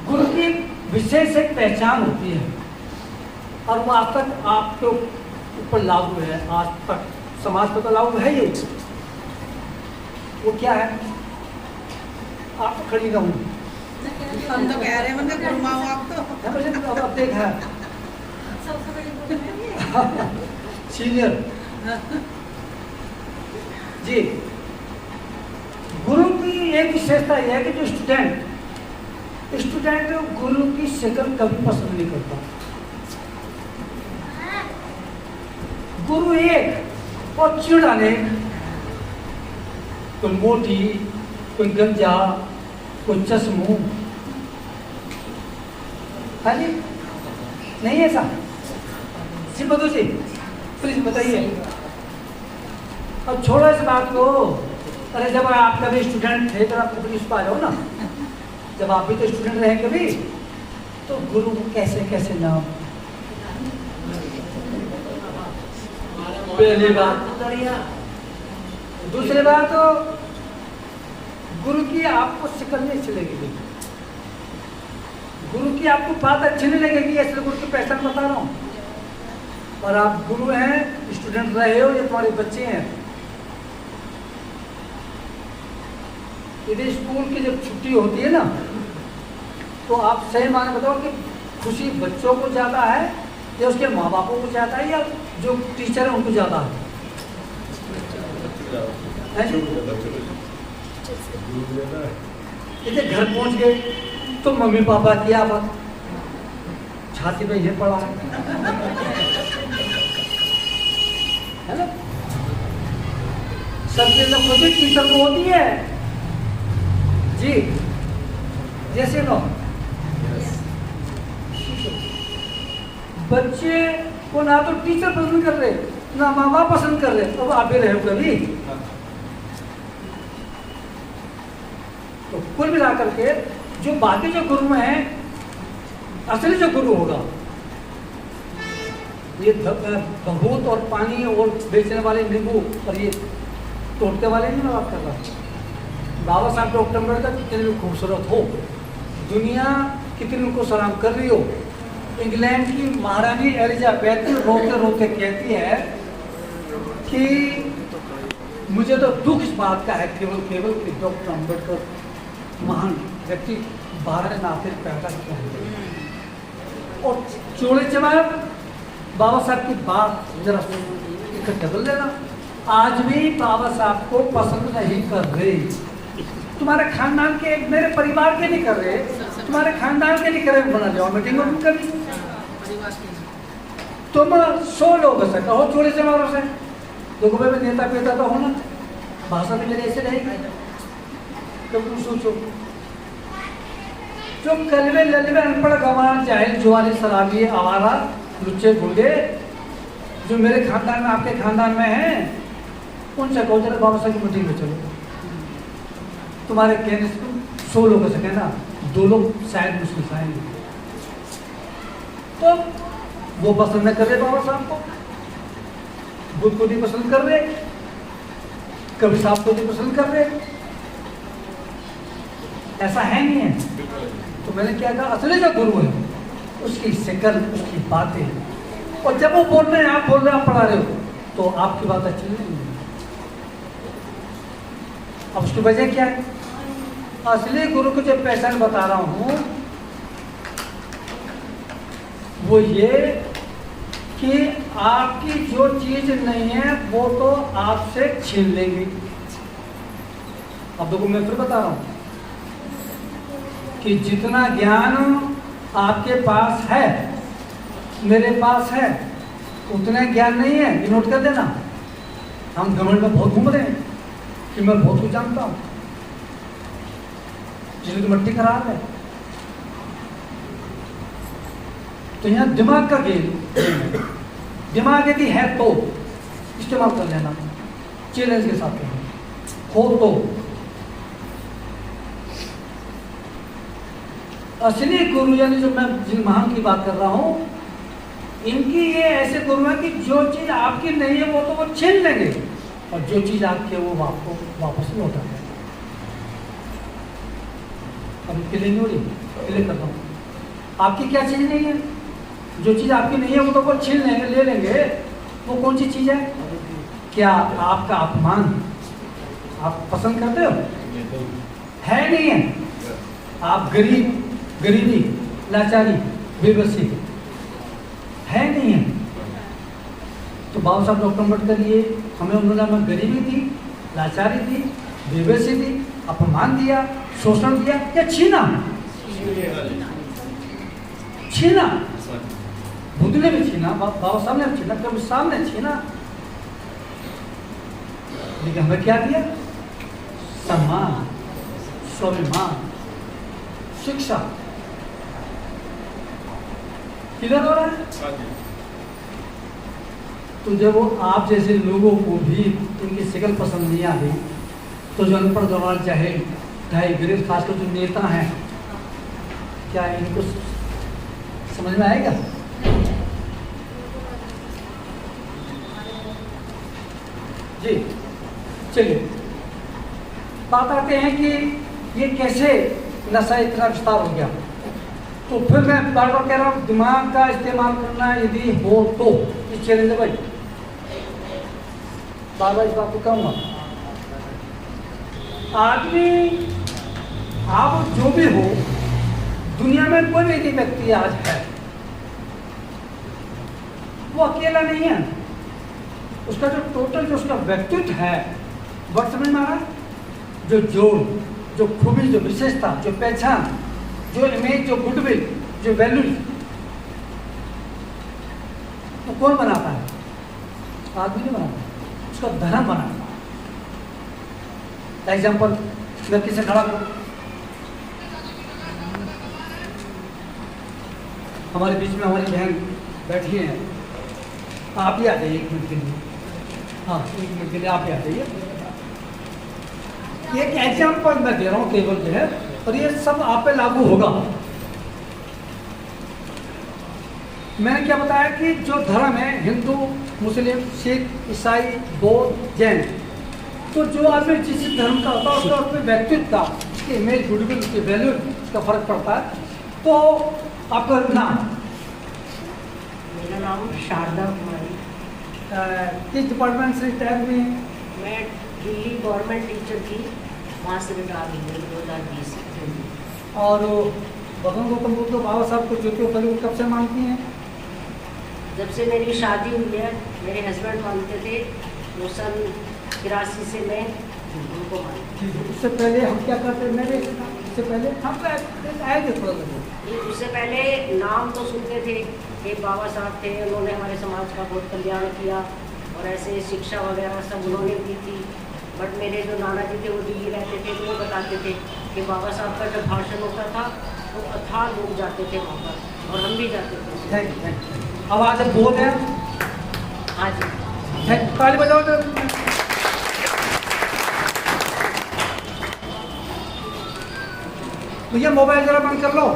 गुरु की विशेष एक पहचान होती है, और वो आज तक आपके ऊपर लागू है, आज तक समाज पर तो लागू है ये। वो क्या है? आप तो खड़ी रहूंगी, हम तो कह रहे हैं मतलब गुरु माँ आप तो अब देखा सीनियर जी। गुरु की एक विशेषता यह है कि जो स्टूडेंट गुरु की शक्ल कभी पसंद नहीं करता। गुरु एक और चिड़ अनेक, कोई मोटी, कोई गंजा, कोई चश्मू, है जी? नहीं ऐसा? जी मधु जी प्लीज बताइए। अब छोड़ो इस बात को। अरे जब आप कभी स्टूडेंट थे तो आप कभी इस पा जाओ ना, जब आप भी तो स्टूडेंट रहे कभी, तो गुरु को कैसे कैसे नाम। पहली बात बढ़िया, दूसरी बात तो गुरु की आपको शिकल नहीं अच्छी लगेगी, गुरु की आपको बात अच्छी नहीं लगेगी, ऐसे गुरु की पहचान बता रहा हूँ। और आप गुरु हैं, स्टूडेंट रहे हो, ये तुम्हारे बच्चे हैं। यदि स्कूल की जब छुट्टी होती है ना, तो आप सही माने बताओ कि खुशी बच्चों को ज़्यादा है या उसके माँ बापों को ज़्यादा है, या जो टीचर है उनको ज़्यादा है? जैसे घर पहुंच गए तो मम्मी पापा की आवाज़ छाती पे ये पड़ा है ना। सबसे तो खुशी टीचर को होती है जी, जैसे नो बच्चे को ना तो टीचर पसंद कर रहे ना माँ बाप पसंद कर रहे, अब आप भी रहे हो कभी। तो कुल मिलाकर के जो बाकी जो गुरु हैं, असली जो गुरु होगा, ये भभूत और पानी और बेचने वाले नींबू और ये तोड़ते वाले नहीं मैं बात कर रहा। बाबा साहब डॉक्टर अम्बेडकर कितने भी खूबसूरत हो, दुनिया कितनी उनको सलाम कर रही हो, इंग्लैंड की महारानी एलिजाबेथ रोते रोते कहती है कि मुझे तो दुख इस बात का है केवल कि डॉक्टर अम्बेडकर महान व्यक्ति 12 नाते पैदा किया है। और चोले चमार बाबा साहब की बात जरा इकट्ठे बोल देना, आज भी बाबा साहब को पसंद नहीं कर रहे। तुम्हारे खानदान के, मेरे परिवार के नहीं कर रहे, तुम्हारे खानदान के नहीं कर रहे, बना जाओ मीटिंग में कभी। तुम 100 लोगों से कहो चोले चमारों से, देखो भाई नेता पेता तो हो ना, भाषा भी मेरे ऐसे रहेगी। तो तुम सोचो, जो कलवे ललवे अनपढ़ गंवार जाहिल जुआरी शराबी आवारा लुच्चे गुंडे जो मेरे खानदान में आपके खानदान में हैं, उनसे कहो जरा बाबा साहब की मीटिंग में चलो। तुम्हारे कहने से 100 लोगों से कहना, 2 लोग शायद मुश्किल से आएंगे। तो वो पसंद न कर रहे बाबा साहब को, बुद्ध को नहीं पसंद कर रहे, कबीर साहब को नहीं पसंद कर रहे, ऐसा है नहीं है। तो मैंने क्या कहा, असली जो गुरु है उसकी शिकल, उसकी बातें, और जब वो बोल रहे हैं, आप बोल रहे हैं, आप पढ़ा रहे हो, तो आपकी बात अच्छी नहीं है। अब उसकी वजह क्या है? असली गुरु को जो पहचान बता रहा हूं वो ये कि आपकी जो चीज नहीं है वो तो आपसे छीन लेंगे। अब देखो मैं फिर बता रहा हूं कि जितना ज्ञान आपके पास है, मेरे पास है, उतना ज्ञान नहीं है, ये नोट कर देना। हम घमंड में बहुत घूम रहे हैं कि मैं बहुत कुछ जानता हूं, जिसकी मट्टी खराब है। तो यहाँ दिमाग का गेम, दिमाग यदि है तो इस्तेमाल कर लेना, चैलेंज के साथ हो तो। असली गुरु यानी जो मैं जिन महान की बात कर रहा हूं, इनकी ये ऐसे गुरु है कि जो चीज आपकी नहीं है वो तो वो छीन लेंगे, और जो चीज आपकी है वो आपको वापस लौटा देंगे। अभी क्लियर नहीं हो रही, क्लियर करता हूँ। आपकी क्या चीज नहीं है, जो चीज आपकी नहीं है वो तो वो छीन लेंगे, ले लेंगे। वो कौन सी चीज है? क्या आपका अपमान आप पसंद करते हो? है नहीं है। आप गरीबी, लाचारी, बेबसी है नहीं है। तो बाबा साहब डॉक्टर अम्बेडकर ये हमें उन्होंने हमें गरीबी दी, लाचारी दी, बेबसी दी, अपमान दिया, शोषण दिया या छीना? छीना। बुद्ध ने भी छीना, बाबा साहब ने भी छीना, कबीर साहब ने छीना, लेकिन हमें क्या दिया? सम्मान, स्वाभिमान, शिक्षा। क्लियर हो रहा है? तो जब वो आप जैसे लोगों को भी इनकी शक्ल पसंद नहीं आ रही, तो जो अनपढ़ गंवार जाहिल ढाई गरीब खासकर जो नेता हैं, क्या इनको समझ में आएगा? जी चलिए बात आते हैं कि ये कैसे नशा इतना विस्तार हो गया। तो फिर मैं बार बार कह रहा हूँ, दिमाग का इस्तेमाल करना यदि हो तो ये चैलेंज है भाई, बार बार इस बात को कहूँगा। आदमी आप जो भी हो, दुनिया में कोई भी व्यक्ति आज है, वो अकेला नहीं है। उसका जो टोटल जो उसका व्यक्तित्व है, वर्ड समझ में आ रहा है? जो जोड़, जो खूबी, जो विशेषता, जो पहचान, जो इमेज, जो गुडविल, जो वैल्यू, वो कौन बनाता है? आदमी नहीं बनाता, उसका धर्म बनाता है। एग्जाम्पल मैं किसे खड़ा करूं, हमारे बीच में हमारी बहन बैठी हैं, आप ही आ जाइए 1 मिनट के लिए। हाँ 1 मिनट के लिए आप ही आ जाइए। एक एग्जाम्पल मैं दे रहा हूँ केवल जो है, और ये सब आप पे लागू होगा। मैंने क्या बताया कि जो धर्म है, हिंदू, मुस्लिम, सिख, ईसाई, बौद्ध, जैन, तो जो आदमी जिस धर्म का होता है उसका अपने व्यक्तित्व का, उसकी इमेज, गुडविल, उसकी वैल्यू का फर्क पड़ता है। तो आपका नाम? मेरा नाम शारदा कुमारी। किस डिपार्टमेंट से रिटायर हुई हैं? मैं दिल्ली गवर्नमेंट टीचर थी, वहाँ से रिटायर हुई 2020 में। और भगवान गौतम बुद्ध बाबा साहब को ज्योतिर्लिंग फल कब से मानती हैं? जब से मेरी शादी हुई है, मेरे हस्बैंड मानते थे, वो सन 83 से मैं उनको मानती। उससे पहले हम क्या करते हैं? मेरे इससे पहले हम तो आए थे थोड़ा सा। उससे पहले नाम तो सुनते थे, एक बाबा साहब थे, उन्होंने हमारे समाज का बहुत कल्याण किया और ऐसे शिक्षा वगैरह सब उन्होंने दी थी। बट मेरे जो नाना जी थे वो दिल्ली रहते थे, तो वो बताते थे कि बाबा साहब का जब भाषण होता था तो अथाह लोग जाते थे वहाँ पर, और हम भी जाते थे। Thank you. अब आज बोल रहे हैं, हाँ जी, ताली बजाओ। तो भैया मोबाइल जरा बंद कर लो।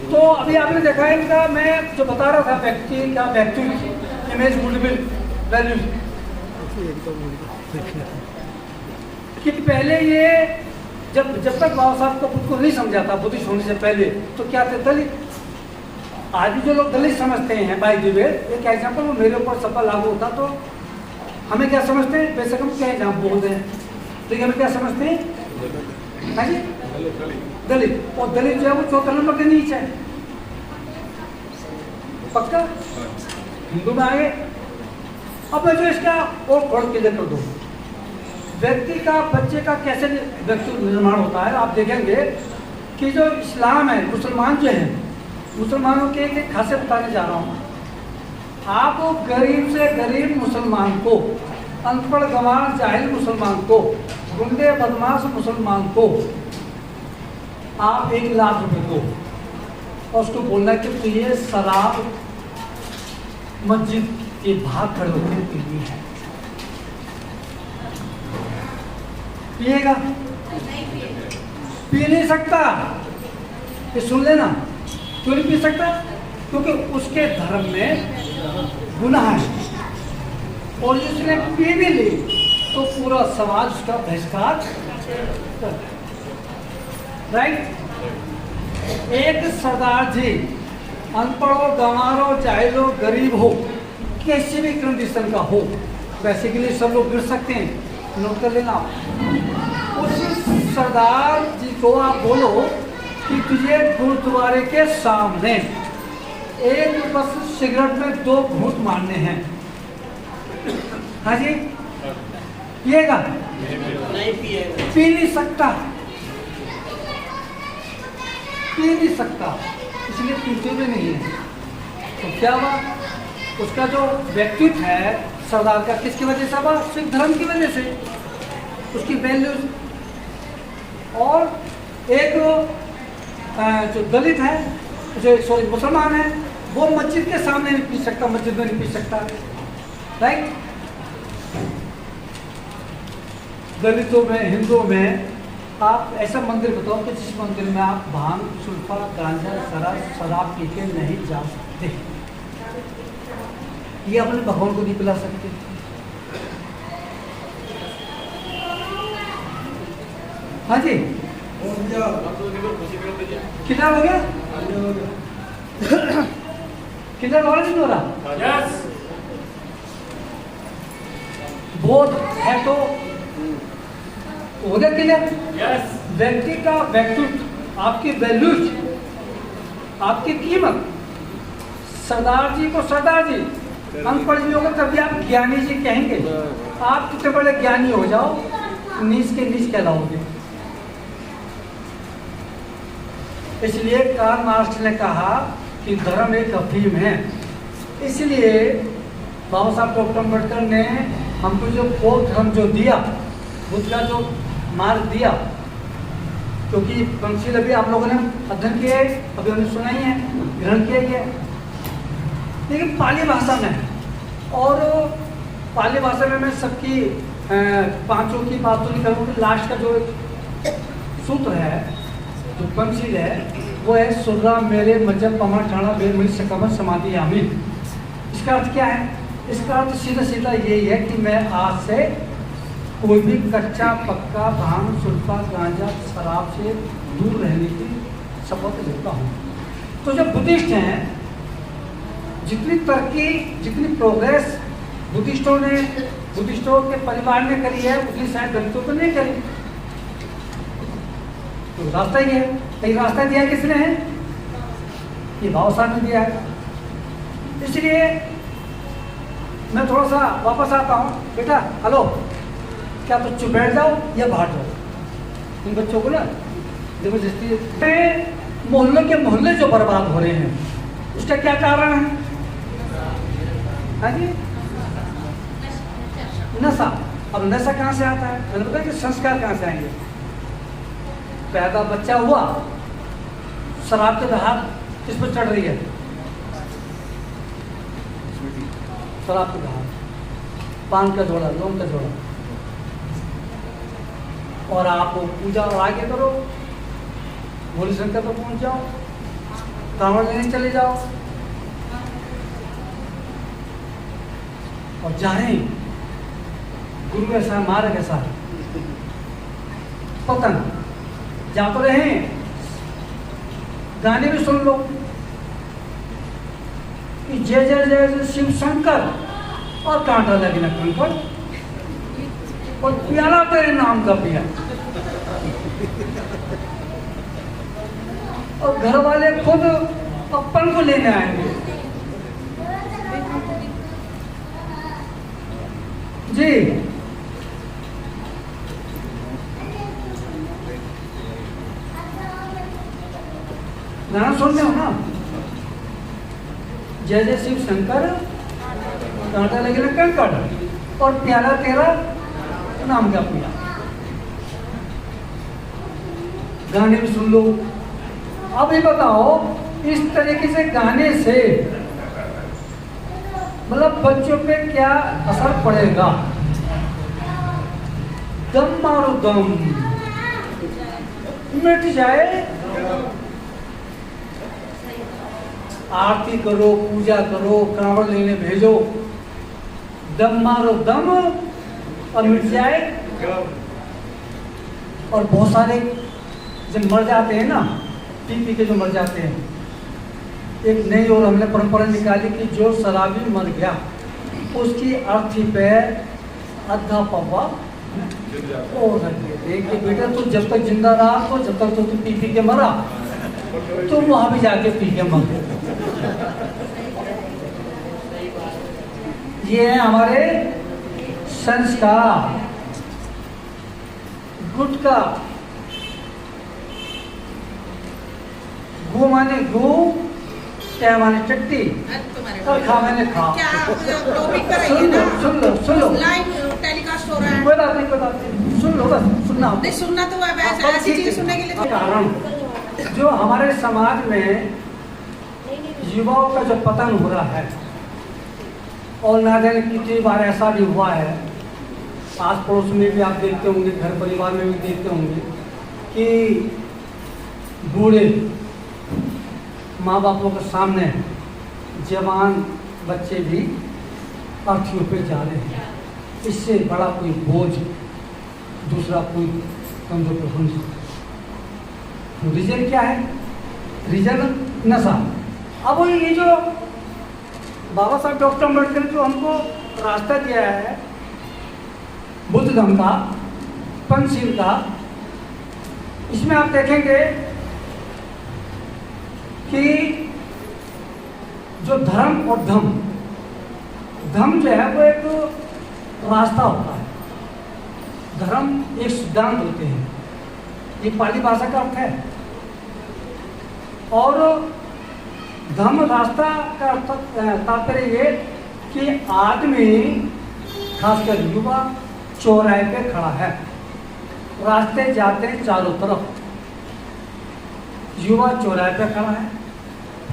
तो अभी आपने देखा है इनका, मैं जो बता रहा था व्यक्ति का व्यक्तित्व, इमेज, गुडविल, वैल्यू, कि पहले ये जब तक बाबा साहब को खुद को नहीं समझा था बुद्धिस्ट होने से पहले, तो क्या थे? दलित। आज भी जो लोग दलित समझते हैं, बाय द वे, एक एग्जाम्पल वो मेरे ऊपर सबका लागू होता, तो हमें क्या समझते हैं? बेशक हम क्या एग्जाम बोलते हैं, तो हमें क्या समझते हैं? हाँ जी, दलित। और दलित जो है वो 4 नंबर के नीचे है, पक्का। हिंदू में आगे। अब मैं जो इसका और थोड़ा क्लियर कर दूँ, व्यक्ति का, बच्चे का कैसे व्यक्तित्व निर्माण होता है। आप देखेंगे कि जो इस्लाम है, मुसलमान जो हैं, मुसलमानों के एक खासियत बताने जा रहा हूँ। आप गरीब से गरीब मुसलमान को, अनपढ़ गंवार जाहिल मुसलमान को, गुंडे बदमाश मुसलमान को आप 1 लाख रुपए दो और उसको बोलना कि तो ये शराब मस्जिद के बाहर खड़े होने के लिए है, पिएगा? पी नहीं सकता। ये सुन लेना, क्यों नहीं पी सकता? क्योंकि उसके धर्म में गुनाह है, और जिसने पी भी ली तो पूरा समाज उसका बहिष्कार करता है। राइट? एक सरदार जी अनपढ़ हो, गंवार हो, जाहिल हो, गरीब हो, किसी भी कंडीशन का हो, बेसिकली सब लोग गिर सकते हैं, नोट कर लेना। उस सरदार जी को आप बोलो कि तुझे गुरुद्वारे के सामने एक बस सिगरेट में 2 घूंट मारने हैं, हाँ जी, पिएगा? नहीं पिएगा। पी नहीं सकता, पी नहीं सकता, इसलिए पीते भी नहीं है। तो क्या हुआ? उसका जो व्यक्तित्व है सरदार का, किसकी वजह से हुआ? सिख धर्म की वजह से। उसकी वैल्यूज और एक जो दलित है, जो सॉरी मुसलमान है, वो मस्जिद के सामने नहीं पी सकता, मस्जिद में नहीं पी सकता, राइट। दलितों में, हिंदुओं में आप ऐसा मंदिर बताओ कि जिस मंदिर में आप भांग, सुल्फा, गांजा, शराब पी के नहीं जा सकते। ये अपने भगवान को नहीं पिला सकते। हाँ जी, कितना हो गया? कितना नॉलेज हो रहा? बोध है तो हो गया क्लियर? व्यक्ति का व्यक्तित्व, आपकी वैल्यूज, आपकी कीमत, सरदार जी को सरदार जी, अनपढ़ भी होगा तभी आप ज्ञानी जी कहेंगे। आप कितने बड़े ज्ञानी हो जाओ, नीच के नीच कहलाओगे। इसलिए कार्ल मार्क्स ने कहा कि धर्म एक अफीम है। इसलिए बाबा साहब डॉक्टर अम्बेडकर ने हमको जो फोर्थ धर्म जो दिया, बुद्ध का जो मार्ग दिया, क्योंकि पंचशील अभी आप लोगों ने अध्ययन किया है, अभी हमने सुना ही है, ग्रहण किया ही है, लेकिन पाली भाषा में। और पाली भाषा में मैं सबकी पांचों की बात तो नहीं करूँगी। लास्ट का जो सूत्र है, जो पंचशील है, वो है सुर्रा मेरे मजहब पमा ठाणा बेर मिल सकमत समाधि आमीन। इसका अर्थ क्या है? इसका अर्थ सीधा सीधा यही है कि मैं आज से कोई भी कच्चा पक्का भांग, सुल्फा, गांजा, शराब से दूर रहने की शपथ लेता हूँ। तो जो बुद्धिस्ट हैं, जितनी तरक्की, जितनी प्रोग्रेस बुद्धिस्टों के परिवार ने करी है, उतनी शायद दलितों को नहीं करी। तो रास्ता ही है। तो रास्ता दिया किसने है? ये बाबा साहब ने दिया है। इसलिए मैं थोड़ा सा वापस आता हूँ। बेटा हेलो, क्या तो चुप बैठ जाओ या बाहर जाओ। इन बच्चों को ना जबरदस्ती, मोहल्ले के मोहल्ले जो बर्बाद हो रहे हैं, उसका क्या कारण है? हाँ जी, नशा। अब नशा कहाँ से आता है? मैंने बताया कि संस्कार कहाँ से आएंगे। पैदा बच्चा हुआ, शराब के हाथ किस पर चढ़ रही है? शराब के हाथ, पान का जोड़ा, लौंग का जोड़ा। और आप पूजा और आगे करो, भोले शंकर पर पहुंच जाओ, कांवड़ लेने चले जाओ, और जा रहे गुरु ऐसा, मार्ग ऐसा, पतन। जा तो रहे, गाने भी सुन लो कि जय जय जय शिव शंकर, और कांटा लगे ना कंकड़, और प्याला तेरे नाम का पिया। और घर वाले खुद अपन को लेने आएंगे। जी गाना सुन रहे हो ना? जय जय शिव शंकर, कांटा लगे ना कंकड़, और प्याला तेरा नाम का पिया। गाने भी सुन लो। अब ये बताओ, इस तरीके से गाने से मतलब बच्चों पे क्या असर पड़ेगा? दम मारो दम, मिट जाए। आरती करो, पूजा करो, कांवड़ लेने भेजो, दम मारो दम और मिट जाए। और बहुत सारे जब मर जाते हैं ना, पी के जो मर जाते हैं, एक नई और हमने परंपरा निकाली कि जो शराबी मर गया उसकी अर्थी पे आधा पवा और देखिए बेटा, तू जब तक जिंदा रहा तो जब तक तो तू पी के मरा, तो वहां भी जाके पी के मर गया। ये है हमारे संस्कार। गुटका, गो माने गो, क्या माने चट्टी, और खा मैंने खा। क्या टॉपिक पर आइए ना, सुन लो लाइव टेलीकास्ट हो रहा है। कोई बात नहीं, कोई बात नहीं, सुन लो बस सुनना नहीं सुनना तो अब हाँ, ऐसी चीज सुनने के लिए तो कारण जो हमारे समाज में युवाओं का जो पतन हो रहा है, और ना जाने कितनी बार ऐसा भी हुआ है, आस पड़ोस में भी आप देखते होंगे, घर परिवार में भी देखते होंगे कि बूढ़े माँ बापों के सामने जवान बच्चे भी अर्थीयों पे जा रहे हैं। इससे बड़ा कोई बोझ दूसरा कोई कमजोर पे हो नहीं सकता। रीजन क्या है? रीजन नशा। अब ये जो बाबा साहब डॉक्टर अम्बेडकर जो हमको रास्ता दिया है बुद्ध धर्म का, पंचशील का, इसमें आप देखेंगे कि जो धर्म और धम, धम जो है वो एक रास्ता होता है, धर्म एक सिद्धांत होते हैं, ये पाली भाषा का अर्थ है। और धम रास्ता का तात्पर्य ये कि आदमी खासकर युवा चौराहे पे खड़ा है, रास्ते जाते हैं चारों तरफ, युवा चौराहे पे खड़ा है,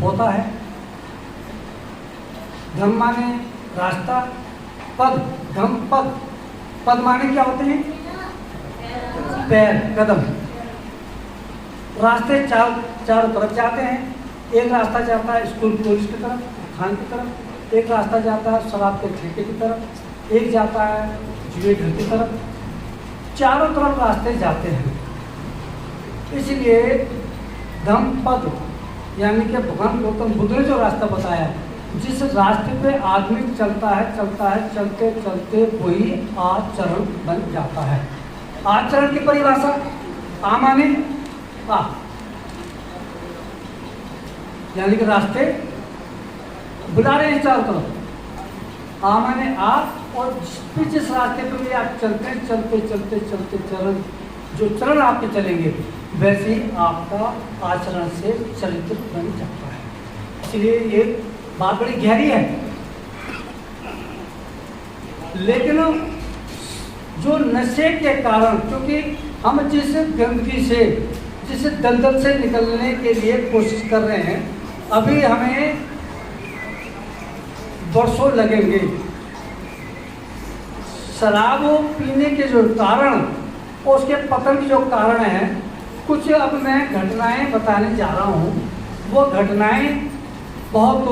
होता है। धम माने रास्ता, पद, धम पद, पद माने क्या होते हैं? पैर, कदम। रास्ते चारों तरफ जाते हैं। एक रास्ता जाता है स्कूल कॉलेज की तरफ, थान की तरफ, एक रास्ता जाता है शराब के ठेके की तरफ, एक जाता है जुए घर की तरफ, चारों तरफ रास्ते जाते हैं। इसलिए धम पद यानी कि भगवान गौतम बुद्ध ने जो रास्ता बताया, जिस रास्ते पे आदमी चलता है चलते चलते वही आचरण बन जाता है। आचरण की परिभाषा आ माने आ, यानी कि रास्ते बुला रहे हैं चारों तरफ, आ माने आ, और जिस रास्ते पे भी आप चलते चरण जो चरण आपके चलेंगे वैसे ही आपका आचरण से चरित्र बन जाता है। इसलिए ये बात बड़ी गहरी है। लेकिन जो नशे के कारण, क्योंकि हम जिस गंदगी से, जिस दलदल से निकलने के लिए कोशिश कर रहे हैं, अभी हमें वर्षों लगेंगे। शराब पीने के जो कारण और उसके पतन के जो कारण हैं, कुछ अब मैं घटनाएं बताने जा रहा हूँ। वो घटनाएं बहुत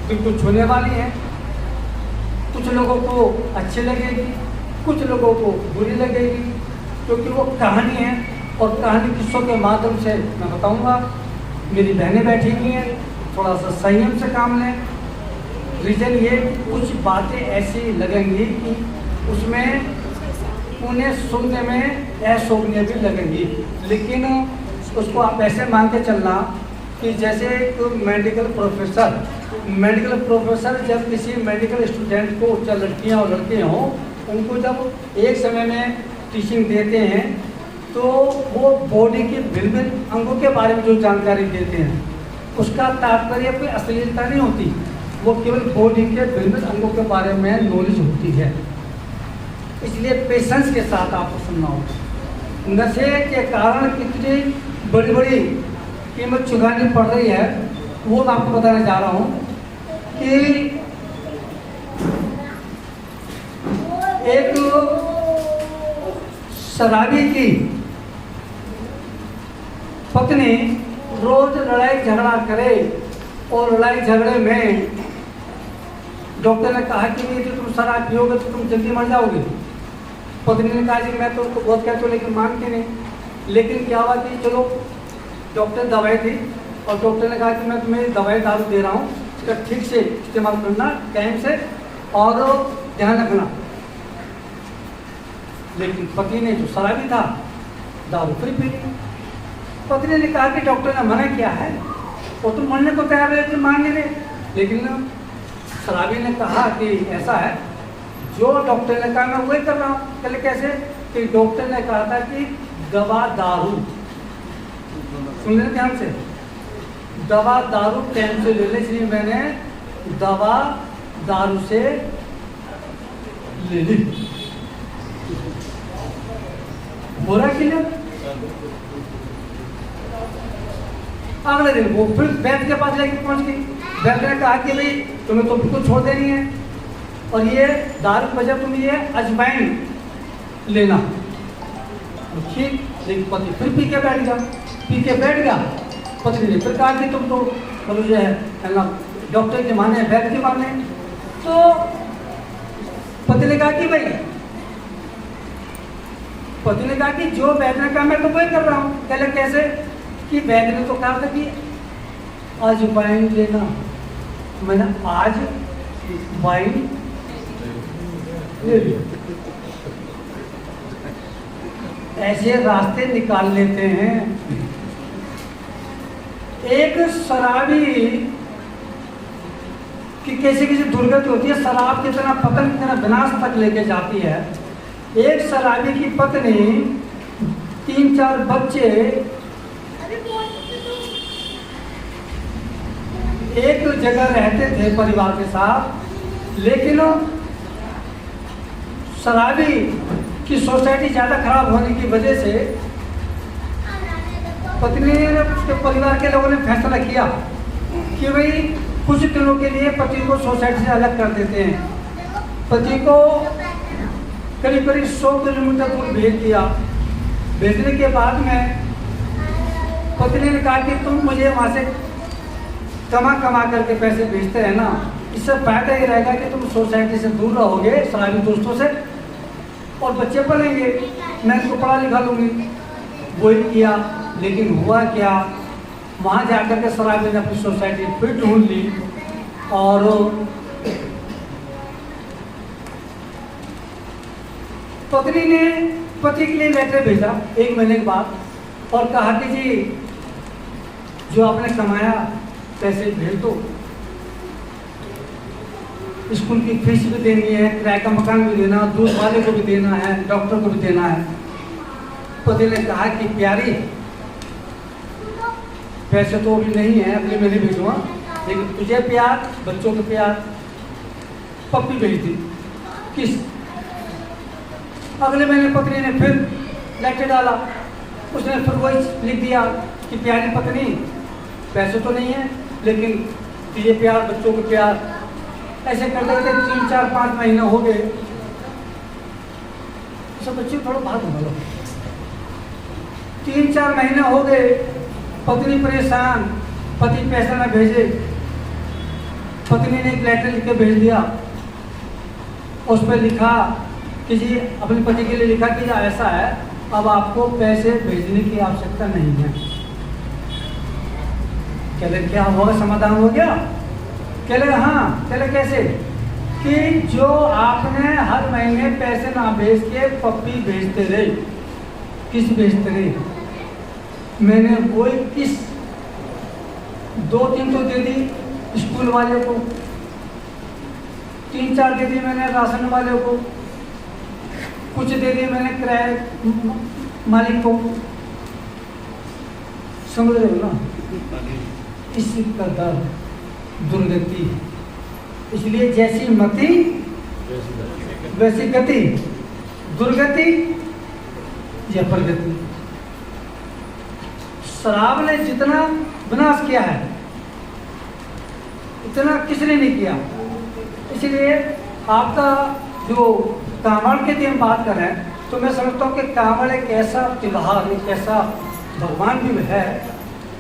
बिल्कुल छूने वाली हैं। कुछ लोगों को अच्छी लगेगी, कुछ लोगों को बुरी लगेगी, क्योंकि वो कहानी है और कहानी किस्सों के माध्यम से मैं बताऊंगा। मेरी बहनें बैठी हुई हैं, थोड़ा सा संयम से काम लें। रीजन ये, कुछ बातें ऐसी लगेंगी कि उसमें उन्हें सुनने में अशोभनीय भी लगेंगी, लेकिन उसको आप ऐसे मान के चलना कि जैसे एक मेडिकल प्रोफेसर जब किसी मेडिकल स्टूडेंट को, चाहे लड़कियाँ और लड़के हों, उनको जब एक समय में टीचिंग देते हैं तो वो बॉडी के विभिन्न अंगों के बारे में जो जानकारी देते हैं, उसका तात्पर्य कोई अश्लीलता नहीं होती, वो केवल बॉडी के विभिन्न अंगों के बारे में नॉलेज होती है। इसलिए पेशेंस के साथ आपको सुनना होगा। नशे के कारण कितनी बड़ी बड़ी कीमत चुकानी पड़ रही है, वो मैं आपको बताने जा रहा हूँ कि एक शराबी की पत्नी रोज लड़ाई झगड़ा करे और लड़ाई झगड़े में डॉक्टर ने कहा कि यदि तुम शराब पियोगे तो तुम जल्दी मर जाओगे। पत्नी ने कहा कि मैं तो बहुत कहती हूँ लेकिन मानती नहीं। लेकिन क्या हुआ कि चलो डॉक्टर दवाई दी और डॉक्टर ने कहा कि मैं तुम्हें दवाई दारू दे रहा हूँ, इसका ठीक से इस्तेमाल करना टाइम से और ध्यान रखना। लेकिन पति ने जो शराबी था दारू फिर पी ली। पत्नी ने कहा कि डॉक्टर ने मना किया है और तुम मरने को तैयार है कि मान ले। लेकिन शराबी ने कहा कि ऐसा है, जो डॉक्टर ने कहा मैं वही कर रहा हूँ। चले कैसे? कि डॉक्टर ने कहा था कि दवा दारू, सुन लें ध्यान से, दवा दारू टाइम से ले ले, इसलिए मैंने दवा दारू से ले ली। बोला क्लियर। अगले दिन वो फिर वैद्य के पास लेके पहुंच गई। वैद्य ने कहा कि भाई तुम्हें तो बिल्कुल छोड़ देनी है और ये दारू की वजह तुम ये अजवाइन लेना। ठीक, लेकिन पति फिर पी के बैठ गया। पत्नी ने फिर कहा कि तुम तो मतलब जो है ना डॉक्टर के माने, वैद्य के माने। तो पति ने कहा कि भाई, पति ने कहा कि जो वैद्य ने कहा मैं तो वही कर रहा हूँ। कहले कैसे? कि वैद्य ने तो कहा था कि आज वाइन लेना, मैंने आज वाइन ले लिया। ऐसे रास्ते निकाल लेते हैं। एक शराबी कि कैसे कैसे दुर्गति होती है, शराब कितना पतन कितना विनाश तक लेके जाती है। एक शराबी की पत्नी, 3-4 बच्चे, एक जगह रहते थे परिवार के साथ, लेकिन शराबी की सोसाइटी ज़्यादा खराब होने की वजह से पत्नी ने, उसके परिवार के लोगों ने फैसला किया कि भाई कुछ दिनों के लिए पति को सोसाइटी से अलग कर देते हैं। पति को करीब 100 किलोमीटर दूर भेज दिया। भेजने के बाद में पत्नी ने कहा कि तुम मुझे वहाँ से कमा करके पैसे भेजते हैं ना, इससे फायदा ये रहेगा कि तुम सोसाइटी से दूर रहोगे शराबी दोस्तों से और बच्चे पढ़ेंगे, मैं इनको पढ़ा लिखा लूँगी। वही किया, लेकिन हुआ क्या, वहाँ जाकर के शराबी ने अपनी सोसाइटी फिर ढूंढ ली और पत्नी ने पति के लिए लेटर भेजा 1 महीने के बाद और कहा कि जी जो आपने कमाया पैसे भेज दो, स्कूल की फीस भी देनी है, किराए का मकान भी देना, दूध वाले को भी देना है, डॉक्टर को भी देना है। पति ने कहा कि प्यारी पैसे तो अभी नहीं है, अगले महीने भेजूँगा, लेकिन तुझे प्यार, बच्चों को प्यार, पप्पी भेज दी। किस अगले महीने पत्नी ने फिर लेटर डाला, उसने फिर वही लिख दिया कि प्यारी पत्नी पैसे तो नहीं है लेकिन तुझे प्यार, बच्चों को प्यार। ऐसे करते करते 3-4-5 महीने हो गए। सब बच्चे थोड़ा बात बोलो। 3-4 महीने हो गए, पत्नी परेशान, पति पैसा न भेजे। पत्नी ने एक लेटर लिख के भेज दिया, उस पर लिखा कि जी अपने पति के लिए लिखा कि ऐसा है, अब आपको पैसे भेजने की आवश्यकता नहीं है। कहले क्या होगा, समाधान हो गया? कहले हाँ। कहले कैसे? कि जो आपने हर महीने पैसे ना भेज के पप्पी भेजते रहे, किस भेजते रहे, मैंने वो किस 2-3 तो दे दी स्कूल वाले को, 3-4 दे दी मैंने राशन वाले को, कुछ दे दी मैंने किराए मालिक को। समझ रहे हो ना? इसी कदर दुर्गति। इसलिए जैसी मति वैसी गति, दुर्गति या प्रगति। शराब ने जितना विनाश किया है इतना किसने नहीं किया। इसलिए आपका जो कांवड़ के दिन बात कर रहे हैं, तो मैं समझता हूँ कि कांवड़ एक ऐसा त्योहार, एक ऐसा भगवान भी है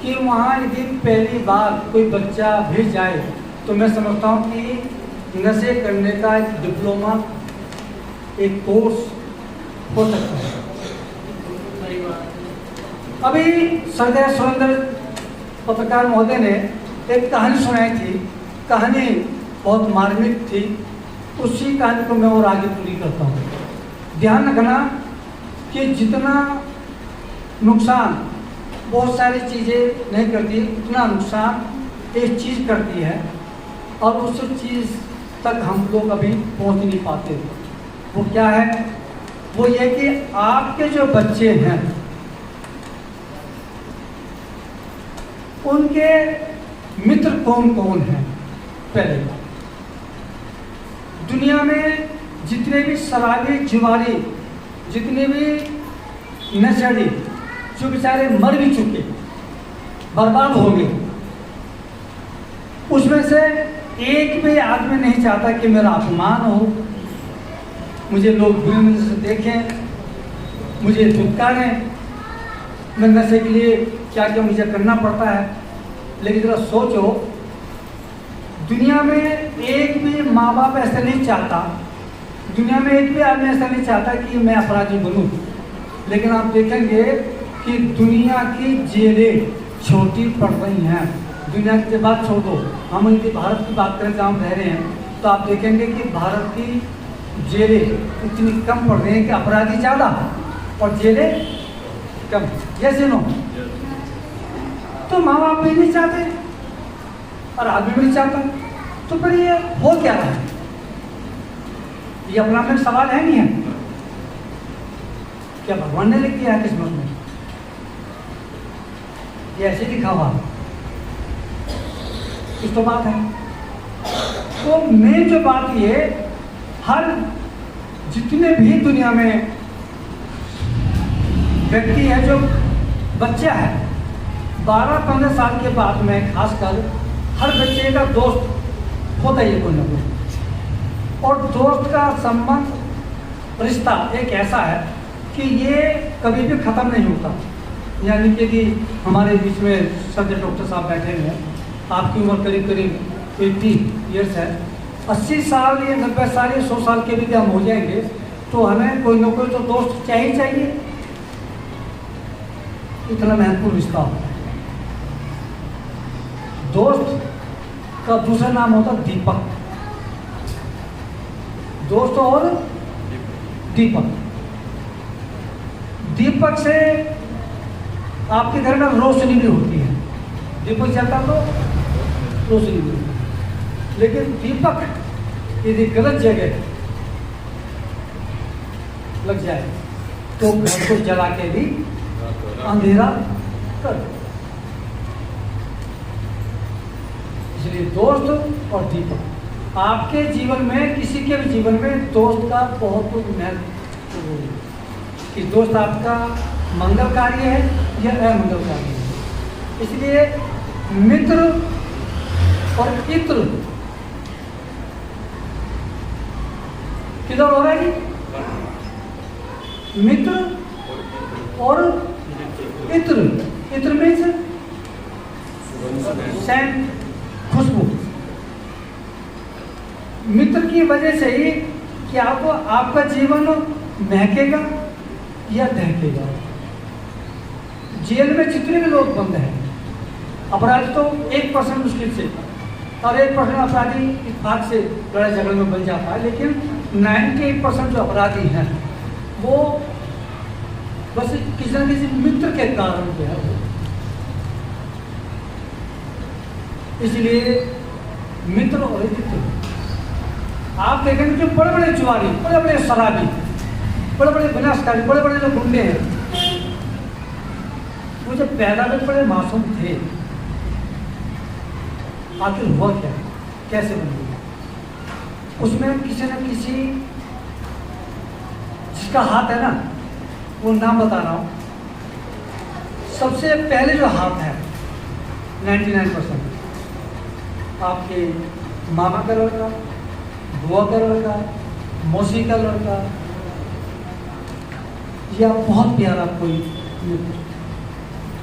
कि वहाँ यदि पहली बार कोई बच्चा भी जाए तो मैं समझता हूँ कि नशे करने का एक डिप्लोमा, एक कोर्स हो सकता है। अभी सरदार सुरेंद्र पत्रकार महोदय ने एक कहानी सुनाई थी, कहानी बहुत मार्मिक थी। उसी कहानी को मैं और आगे पूरी करता हूँ। ध्यान रखना कि जितना नुकसान बहुत सारी चीज़ें नहीं करती, उतना नुकसान एक चीज़ करती है और उस चीज़ तक हम लोग अभी पहुंच नहीं पाते। वो क्या है? वो ये कि आपके जो बच्चे हैं उनके मित्र कौन कौन हैं। पहले दुनिया में जितने भी शराबी जुआरी, जितने भी नशेड़ी जो बेचारे मर भी चुके, बर्बाद हो गए, उसमें से एक भी आदमी नहीं चाहता कि मेरा अपमान हो, मुझे लोग बुरी नजर से देखें, मुझे धुतकारें, मैं नशे के लिए क्या क्या मुझे करना पड़ता है। लेकिन जरा सोचो, दुनिया में एक भी माँ बाप ऐसा नहीं चाहता, दुनिया में एक भी आदमी ऐसा नहीं चाहता कि मैं अपराधी बनूं। लेकिन आप देखेंगे कि दुनिया की जेलें छोटी पड़ रही हैं। दुनिया की बात छोड़ दो, हम इनकी भारत की बात करें जहाँ हम रह रहे हैं, तो आप देखेंगे कि भारत की जेलें इतनी कम पड़ रही हैं कि अपराधी ज़्यादा और जेलें कम। जैसे नो तो माँ बाप भी नहीं चाहते और आदमी भी नहीं चाहता, तो फिर ये हो क्या रहा है? ये अपना में सवाल है नहीं है? क्या भगवान ने लिख दिया है किस्मत में? ये ऐसे लिखा हुआ कुछ तो बात है। तो मेन जो बात ये, हर जितने भी दुनिया में व्यक्ति है जो बच्चा है 12-15 साल के बाद में, खासकर हर बच्चे का दोस्त होता ही है कोई ना कोई। और दोस्त का संबंध, रिश्ता एक ऐसा है कि ये कभी भी ख़त्म नहीं होता। यानी कि हमारे बीच में सर डॉक्टर साहब बैठे हुए हैं, आपकी उम्र करीब करीब 80 ईयर्स है, 80 साल या 90 साल या 100 साल के भी हम हो जाएंगे, तो हमें कोई ना कोई तो दोस्त चाहिए। इतना महत्वपूर्ण रिश्ता होता है। दोस्त का दूसरा नाम होता है दीपक। दोस्त और दीपक, दीपक से आपके घर में रोशनी भी होती है। दीपक जलता तो रोशनी भी होती है। लेकिन दीपक यदि गलत जगह लग जाए तो घर को जला के भी अंधेरा कर। इसलिए दोस्त और दीपक आपके जीवन में, किसी के भी जीवन में दोस्त का बहुत महत्व है कि दोस्त आपका मंगलकारी है या अमंगलकारी है। इसलिए मित्र और इत्र किधर हो रहा है जी? मित्र और इत्र, इत्र मीन्स सेंट, खुशबू। मित्र की वजह से ही क्या तो आपका जीवन महकेगा या दहकेगा। जेल में जितने भी लोग बंद हैं, अपराधी तो 1% मुश्किल से, और 1% अपराधी इत्तेफाक से लड़ाई झगड़े में बन जाता है, लेकिन 98% जो अपराधी हैं वो बस किसी न किसी मित्र के कारण जो है। इसलिए मित्र और मित्र, आप देखेंगे जो बड़े बड़े जुआरी, बड़े बड़े शराबी, बड़े बड़े विनाशकारी, बड़े बड़े जो गुंडे हैं, वो जब पैदा में बड़े मासूम थे, आखिर हुआ क्या, कैसे बन गया? उसमें किसी न किसी, जिसका हाथ है ना, वो नाम बता रहा हूँ, सबसे पहले जो हाथ है 99% आपके मामा का लड़का, बुआ का लड़का, मौसी का लड़का, या बहुत प्यारा कोई मित्र।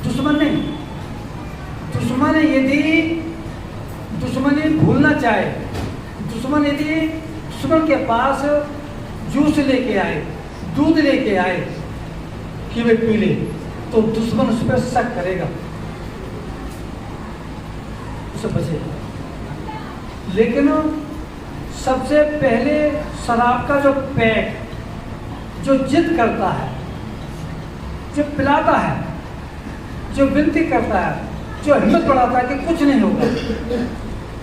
दुश्मन नहीं, दुश्मन यदि दुश्मनी भूलना चाहे, दुश्मन यदि दुश्मन के पास जूस लेके आए, दूध लेके आए कि वे पी ले, तो दुश्मन उस पर शक करेगा, उसे बचेगा। लेकिन सबसे पहले शराब का जो पैक जो जिद करता है, जो पिलाता है, जो विनती करता है, जो हिम्मत बढ़ाता है कि कुछ नहीं होगा,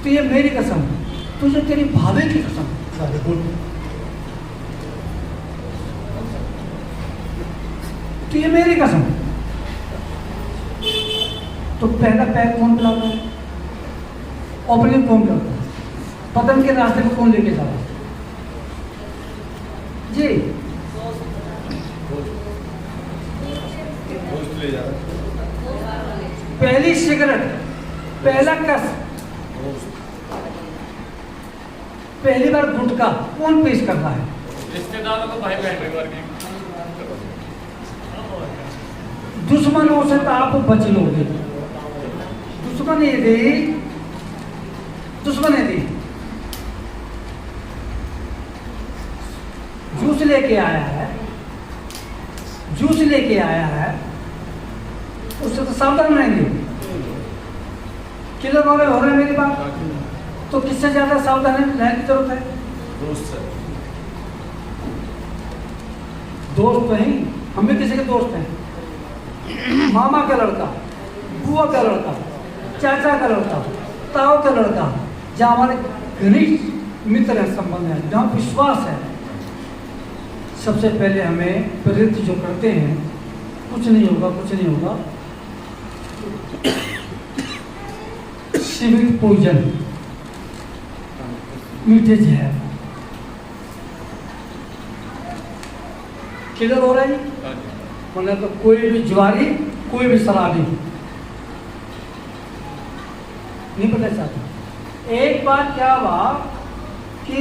तो ये मेरी कसम, तुझे तेरी भाभी की कसम, तो ये मेरी कसम। तो पहला पैर कौन पिलाता है? ओपनिंग कौन करता है? पतन के रास्ते को कौन लेके जा रहा है जी? पहली सिगरेट, पहला कस, पहली बार गुटखा कौन पेश करता है? रिश्तेदारों को भाई बहन परिवार के दुश्मनों से तो आप बच लोगे। दुश्मन यदि जूस लेके आया है उससे तो सावधान रहेंगे। किलो वाले हो रहे हैं मेरी बात, तो किससे ज्यादा सावधान रहने की जरूरत है? दोस्त तो हैं, हम भी किसी के दोस्त हैं। मामा का लड़का, बुआ का लड़का, चाचा का लड़का, ताऊ का लड़का, जहाँ हमारे घनिष्ठ मित्र है, संबंध है, जहाँ विश्वास है, सबसे पहले हमें प्रेरित जो करते हैं, कुछ नहीं होगा, सिविल पॉइजन, मीठे जहर। क्लियर हो रहा है? मतलब तो कोई भी जुआरी, कोई भी शराबी नहीं पता चाहता। एक बार क्या हुआ कि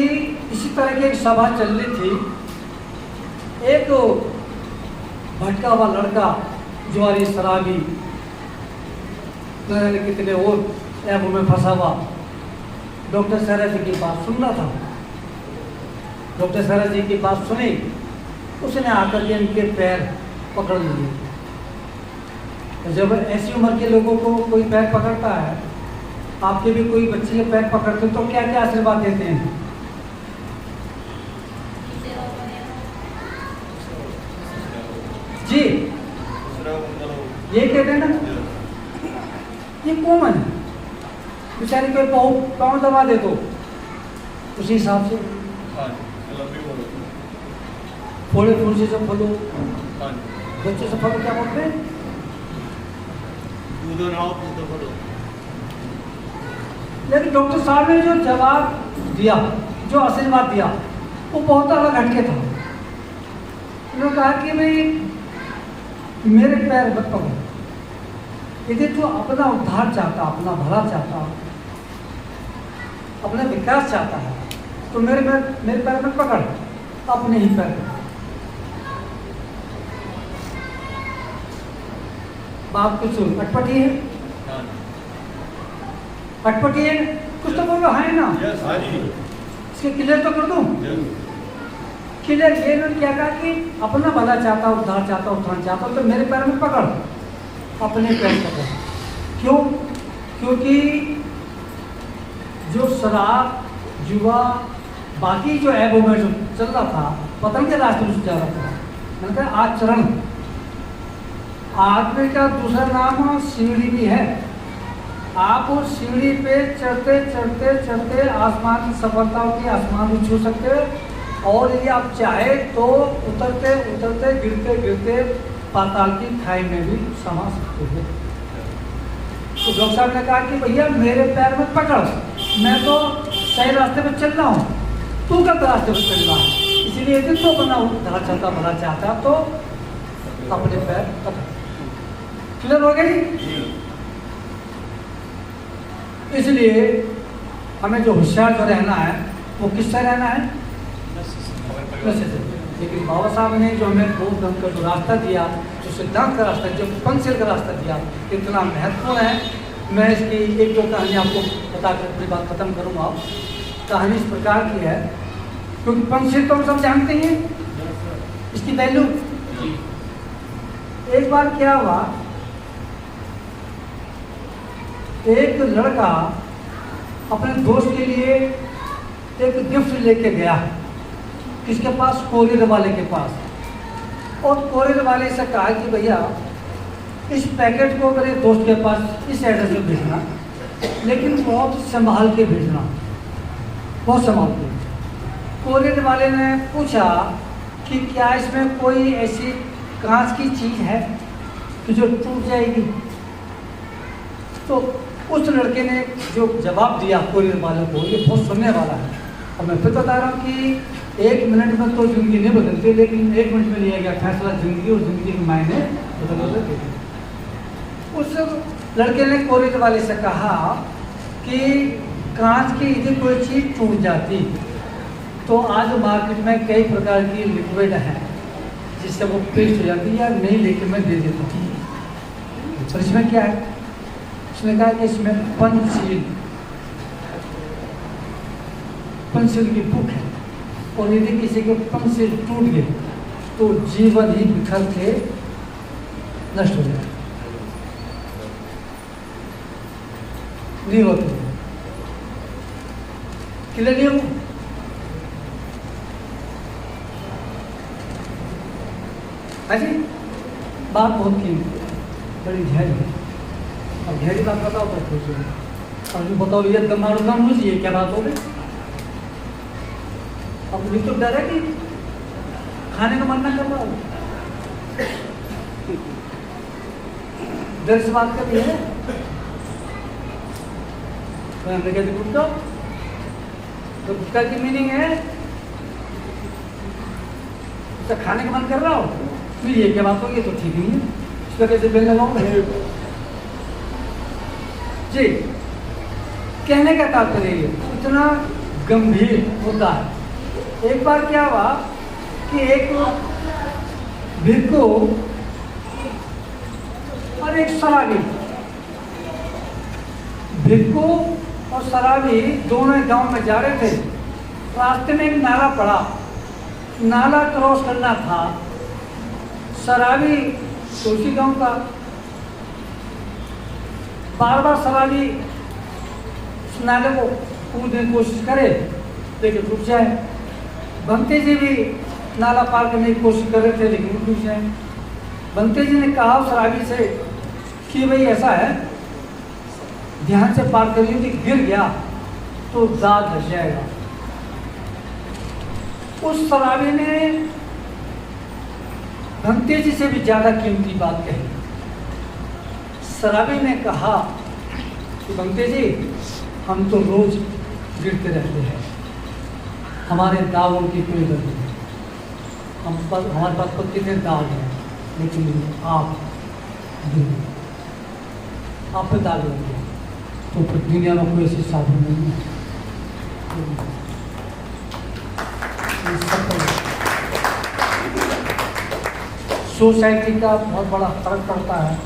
इसी तरह की एक सभा चल रही थी, एक भटका हुआ लड़का, जुआरी, शराबी, न जाने कितने और ऐबों में फंसा हुआ, डॉक्टर सहरा जी की बात सुन रहा था। डॉक्टर सहरा जी की बात सुनी, उसने आकर के इनके पैर पकड़ लिए। तो जब ऐसी उम्र के लोगों को कोई पैर पकड़ता है, आपके भी कोई बच्चे के पैर पकड़ते तो क्या क्या आशीर्वाद देते हैं? जी ये कहते हैं ना, ये कॉमन है। बेचारे कोई पाँव दबा दे तो उसी हिसाब से फोड़े फुर्जे से फलो, बच्चे से फलो, क्या बोलते हैं? लेकिन डॉक्टर साहब ने जो जवाब दिया, जो आशीर्वाद दिया, वो बहुत अलग हटके था। उन्होंने कहा कि भाई मेरे पैर मत पकड़ो, यदि तू अपना उद्धार चाहता, अपना भला चाहता, अपना विकास चाहता है, तो मेरे पैर मत पकड़, अपने ही पैर पकड़। बात कुछ अटपटी है, अटपटी है, कुछ तो बोलो है ना। इसके क्लियर तो कर दूं। क्लियर ये ने क्या कहा कि अपना भला चाहता, उद्धार चाहता, उत्थान चाहता, तो मेरे पैर में पकड़, अपने पैर पकड़। क्यों? क्योंकि जो शराब, जुआ, बाकी जो ऐबों में जो चल रहा था, पतन के रास्ते में जा रहा था, मैंने कहा आचरण। आदमी का दूसरा नाम सीढ़ी भी है। आप उस सीढ़ी पे चढ़ते चढ़ते चढ़ते आसमान की सफलता होती है, आसमान भी छू सकते हैं, और यदि आप चाहे तो उतरते उतरते गिरते गिरते पाताल की खाई में भी समा सकते हैं। तो डॉक्टर साहब ने कहा कि भैया मेरे पैर में पकड़, मैं तो सही रास्ते पर चल रहा हूँ, तू गलत रास्ते पर चल रहा है, इसीलिए यदि तो अपना उद्धार चाहता, भला चाहता, तो अपने पैर पकड़। क्लियर हो गई? इसलिए हमें जो होशियार जो रहना है, वो किससे रहना है? लेकिन बाबा साहब ने जो हमें बौद्ध धर्म का जो रास्ता दिया, जो सिद्धांत का रास्ता, जो पंचशील का रास्ता दिया, इतना महत्वपूर्ण है। मैं इसकी एक दो कहानी आपको बताकर अपनी बात खत्म करूँगा। कहानी इस प्रकार की है, क्योंकि पंचशील तो हम सब जानते हैं इसकी वैल्यू। एक बार क्या हुआ, एक लड़का अपने दोस्त के लिए एक गिफ्ट लेके गया, किसके पास? कोरियर वाले के पास। और कोरियर वाले से कहा कि भैया इस पैकेट को मेरे दोस्त के पास इस एड्रेस पे भेजना, लेकिन बहुत संभाल के भेजना, बहुत संभाल के। कोरियर वाले ने पूछा कि क्या इसमें कोई ऐसी कांच की चीज़ है कि जो टूट जाएगी? तो उस लड़के ने जो जवाब दिया कोरियर वाले को, ये बहुत सुनने वाला है। और मैं फिर बता रहा हूँ कि 1 मिनट में तो ज़िंदगी नहीं बदलती, लेकिन 1 मिनट में लिया गया फैसला ज़िंदगी और ज़िंदगी के मायने बदल देते हैं। उस लड़के ने कॉलेज वाले से कहा कि कांच की यदि कोई चीज़ टूट जाती तो आज मार्केट में कई प्रकार की लिक्विड है जिससे वो पेस्ट हो जाती है, या नहीं लेके मैं दे देता हूँ। तो इसमें क्या है? उसने कहा कि इसमें पंचशील की बुक है, और यदि किसी के पंचशील टूट गए तो जीवन ही बिखर के नष्ट हो जाए, नहीं होती। क्लियर नहीं हो? ऐसी बात बहुत कीमती है, बड़ी गहरी है। और गहरी बात बताओ तो खुश हो, और जो बताओ ये दमारू काम मुझे ये क्या बात हो गई? अब मुझे तो डर है कि खाने का मन ना कर रहा हूँ, डर से बात कर रही है। तो हमने कहते गुटका, तो गुटका की मीनिंग है तो खाने का मन कर रहा हो, फिर ये क्या बात होगी? तो ठीक नहीं है, इसका कैसे बेल लगाऊंगा? जी, कहने का तात्पर्य इतना गंभीर होता है। एक बार क्या हुआ कि एक भिक्खु और एक शराबी, भिक्खु और शराबी दोनों गांव में जा रहे थे। रास्ते में एक नाला पड़ा, नाला क्रॉस करना था। शराबी तो उसी गांव का, बार बार शराबी उस नाले को कूदने की कोशिश करे लेकिन रुक जाए। बंते जी भी नाला पार करने की कोशिश कर रहे थे लेकिन रुक जाए। बंते जी ने कहा शराबी से कि भाई ऐसा है, ध्यान से पार करिए, यदि गिर गया तो दाग लग जाएगा। उस शराबी ने बंते जी से भी ज्यादा कीमती बात कही। शराबी ने कहा कि बंते जी, हम तो रोज गिरते रहते हैं, हमारे दावों की कोई गलती नहीं, हमारे पास तो कितने दाग हैं, लेकिन आप पे दाग लग गया तो फिर दुनिया में कोई ऐसी साधन नहीं है। सोसाइटी का बहुत बड़ा फर्क पड़ता है।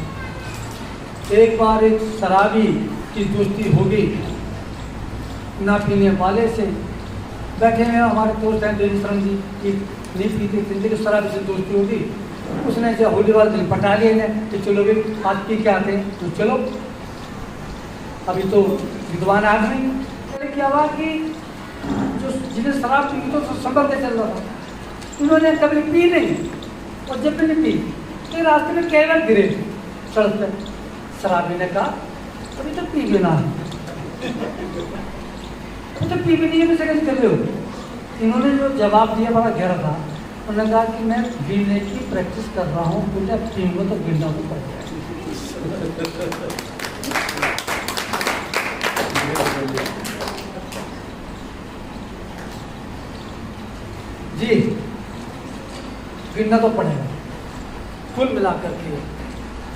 एक बार एक शराबी की दोस्ती हो गई ना पीने वाले से। बैठे हैं हमारे दोस्त हैं देवीश्वरन जी की, नहीं पीते थे, तो शराबी से दोस्ती होगी। उसने जो होली वाले दिन पटा लिया कि चलो भी आज पी के आते हैं, तो चलो। अभी तो विद्वान आदमी, क्या हुआ कि जो जिन्हें शराब पी तो संभल के चल रहा था, उन्होंने कभी पी नहीं, और जब भी नहीं पी तो रास्ते में कई बार गिरे सड़क पर। शराबी ने कहा अभी तो पी भी ना है, तो पी भी नहीं है, कैसे कर रहे हो? इन्होंने जो जवाब दिया बड़ा गहरा था। उन्होंने कहा कि मैं गिरने की प्रैक्टिस कर रहा हूँ, मुझे पीऊँगा तो गिरना तो पड़ जाएगा। जी, गिरना तो पड़ेगा। कुल मिलाकर के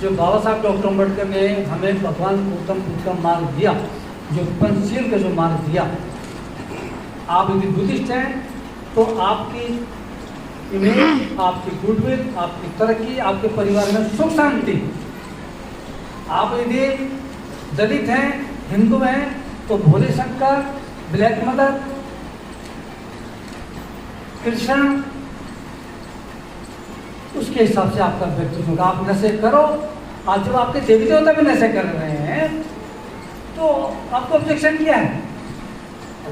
जो बाबा साहब डॉक्टर अम्बेडकर ने हमें भगवान गौतम बुद्ध का मार्ग दिया, जो पंचशील का जो मार्ग दिया, आप यदि बुद्धिस्ट हैं तो आपकी इमेज, आपकी गुडविल, आपकी तरक्की, आपके परिवार में सुख शांति। आप यदि दलित हैं, हिंदू हैं तो भोले शंकर, ब्लैक मदर, कृष्ण, उसके हिसाब से आपका व्यक्तित्व होगा। आप नशे करो, आज जब आपके देवी देवता भी नशे कर रहे हैं तो आपको ऑब्जेक्शन क्या है?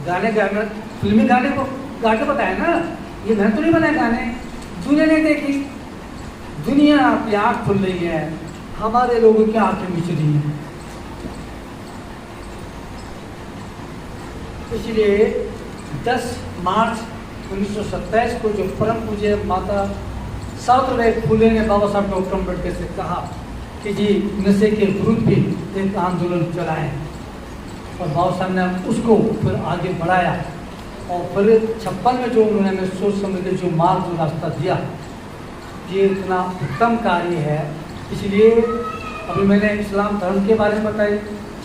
गाने गाने, फिल्मी गाने को गा के बताया ना, ये मैंने तो नहीं बनाए गाने, दुनिया ने देखी, दुनिया की आँख खुल रही है, हमारे लोगों की आँखें मिच रही हैं। इसलिए 10 मार्च 1927 को जो परम पूज्य माता सावित्रीबाई फुले ने बाबा साहब डॉक्टर अम्बेडकर से कहा कि जी नशे के विरुद्ध भी एक आंदोलन चलाएं, और बाबा साहब ने उसको फिर आगे बढ़ाया, और फिर 56 में जो उन्होंने सोच समझ के जो मार्ग, जो रास्ता दिया, ये इतना उत्तम कार्य है। इसलिए अभी मैंने इस्लाम धर्म के बारे में बताई,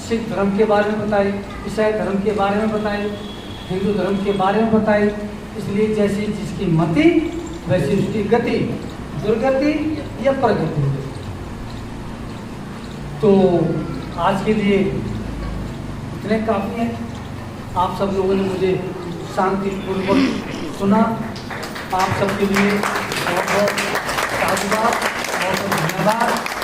सिख धर्म के बारे में बताई, ईसाई धर्म के बारे में बताई, हिंदू धर्म के बारे में बताई। इसलिए जैसी जिसकी मति वैसी उसकी गति, दुर्गति या प्रगति। तो आज के लिए इतने काफ़ी हैं। आप सब लोगों ने मुझे शांतिपूर्वक सुना। आप सबके लिए बहुत बहुत साधुवाद, बहुत बहुत धन्यवाद।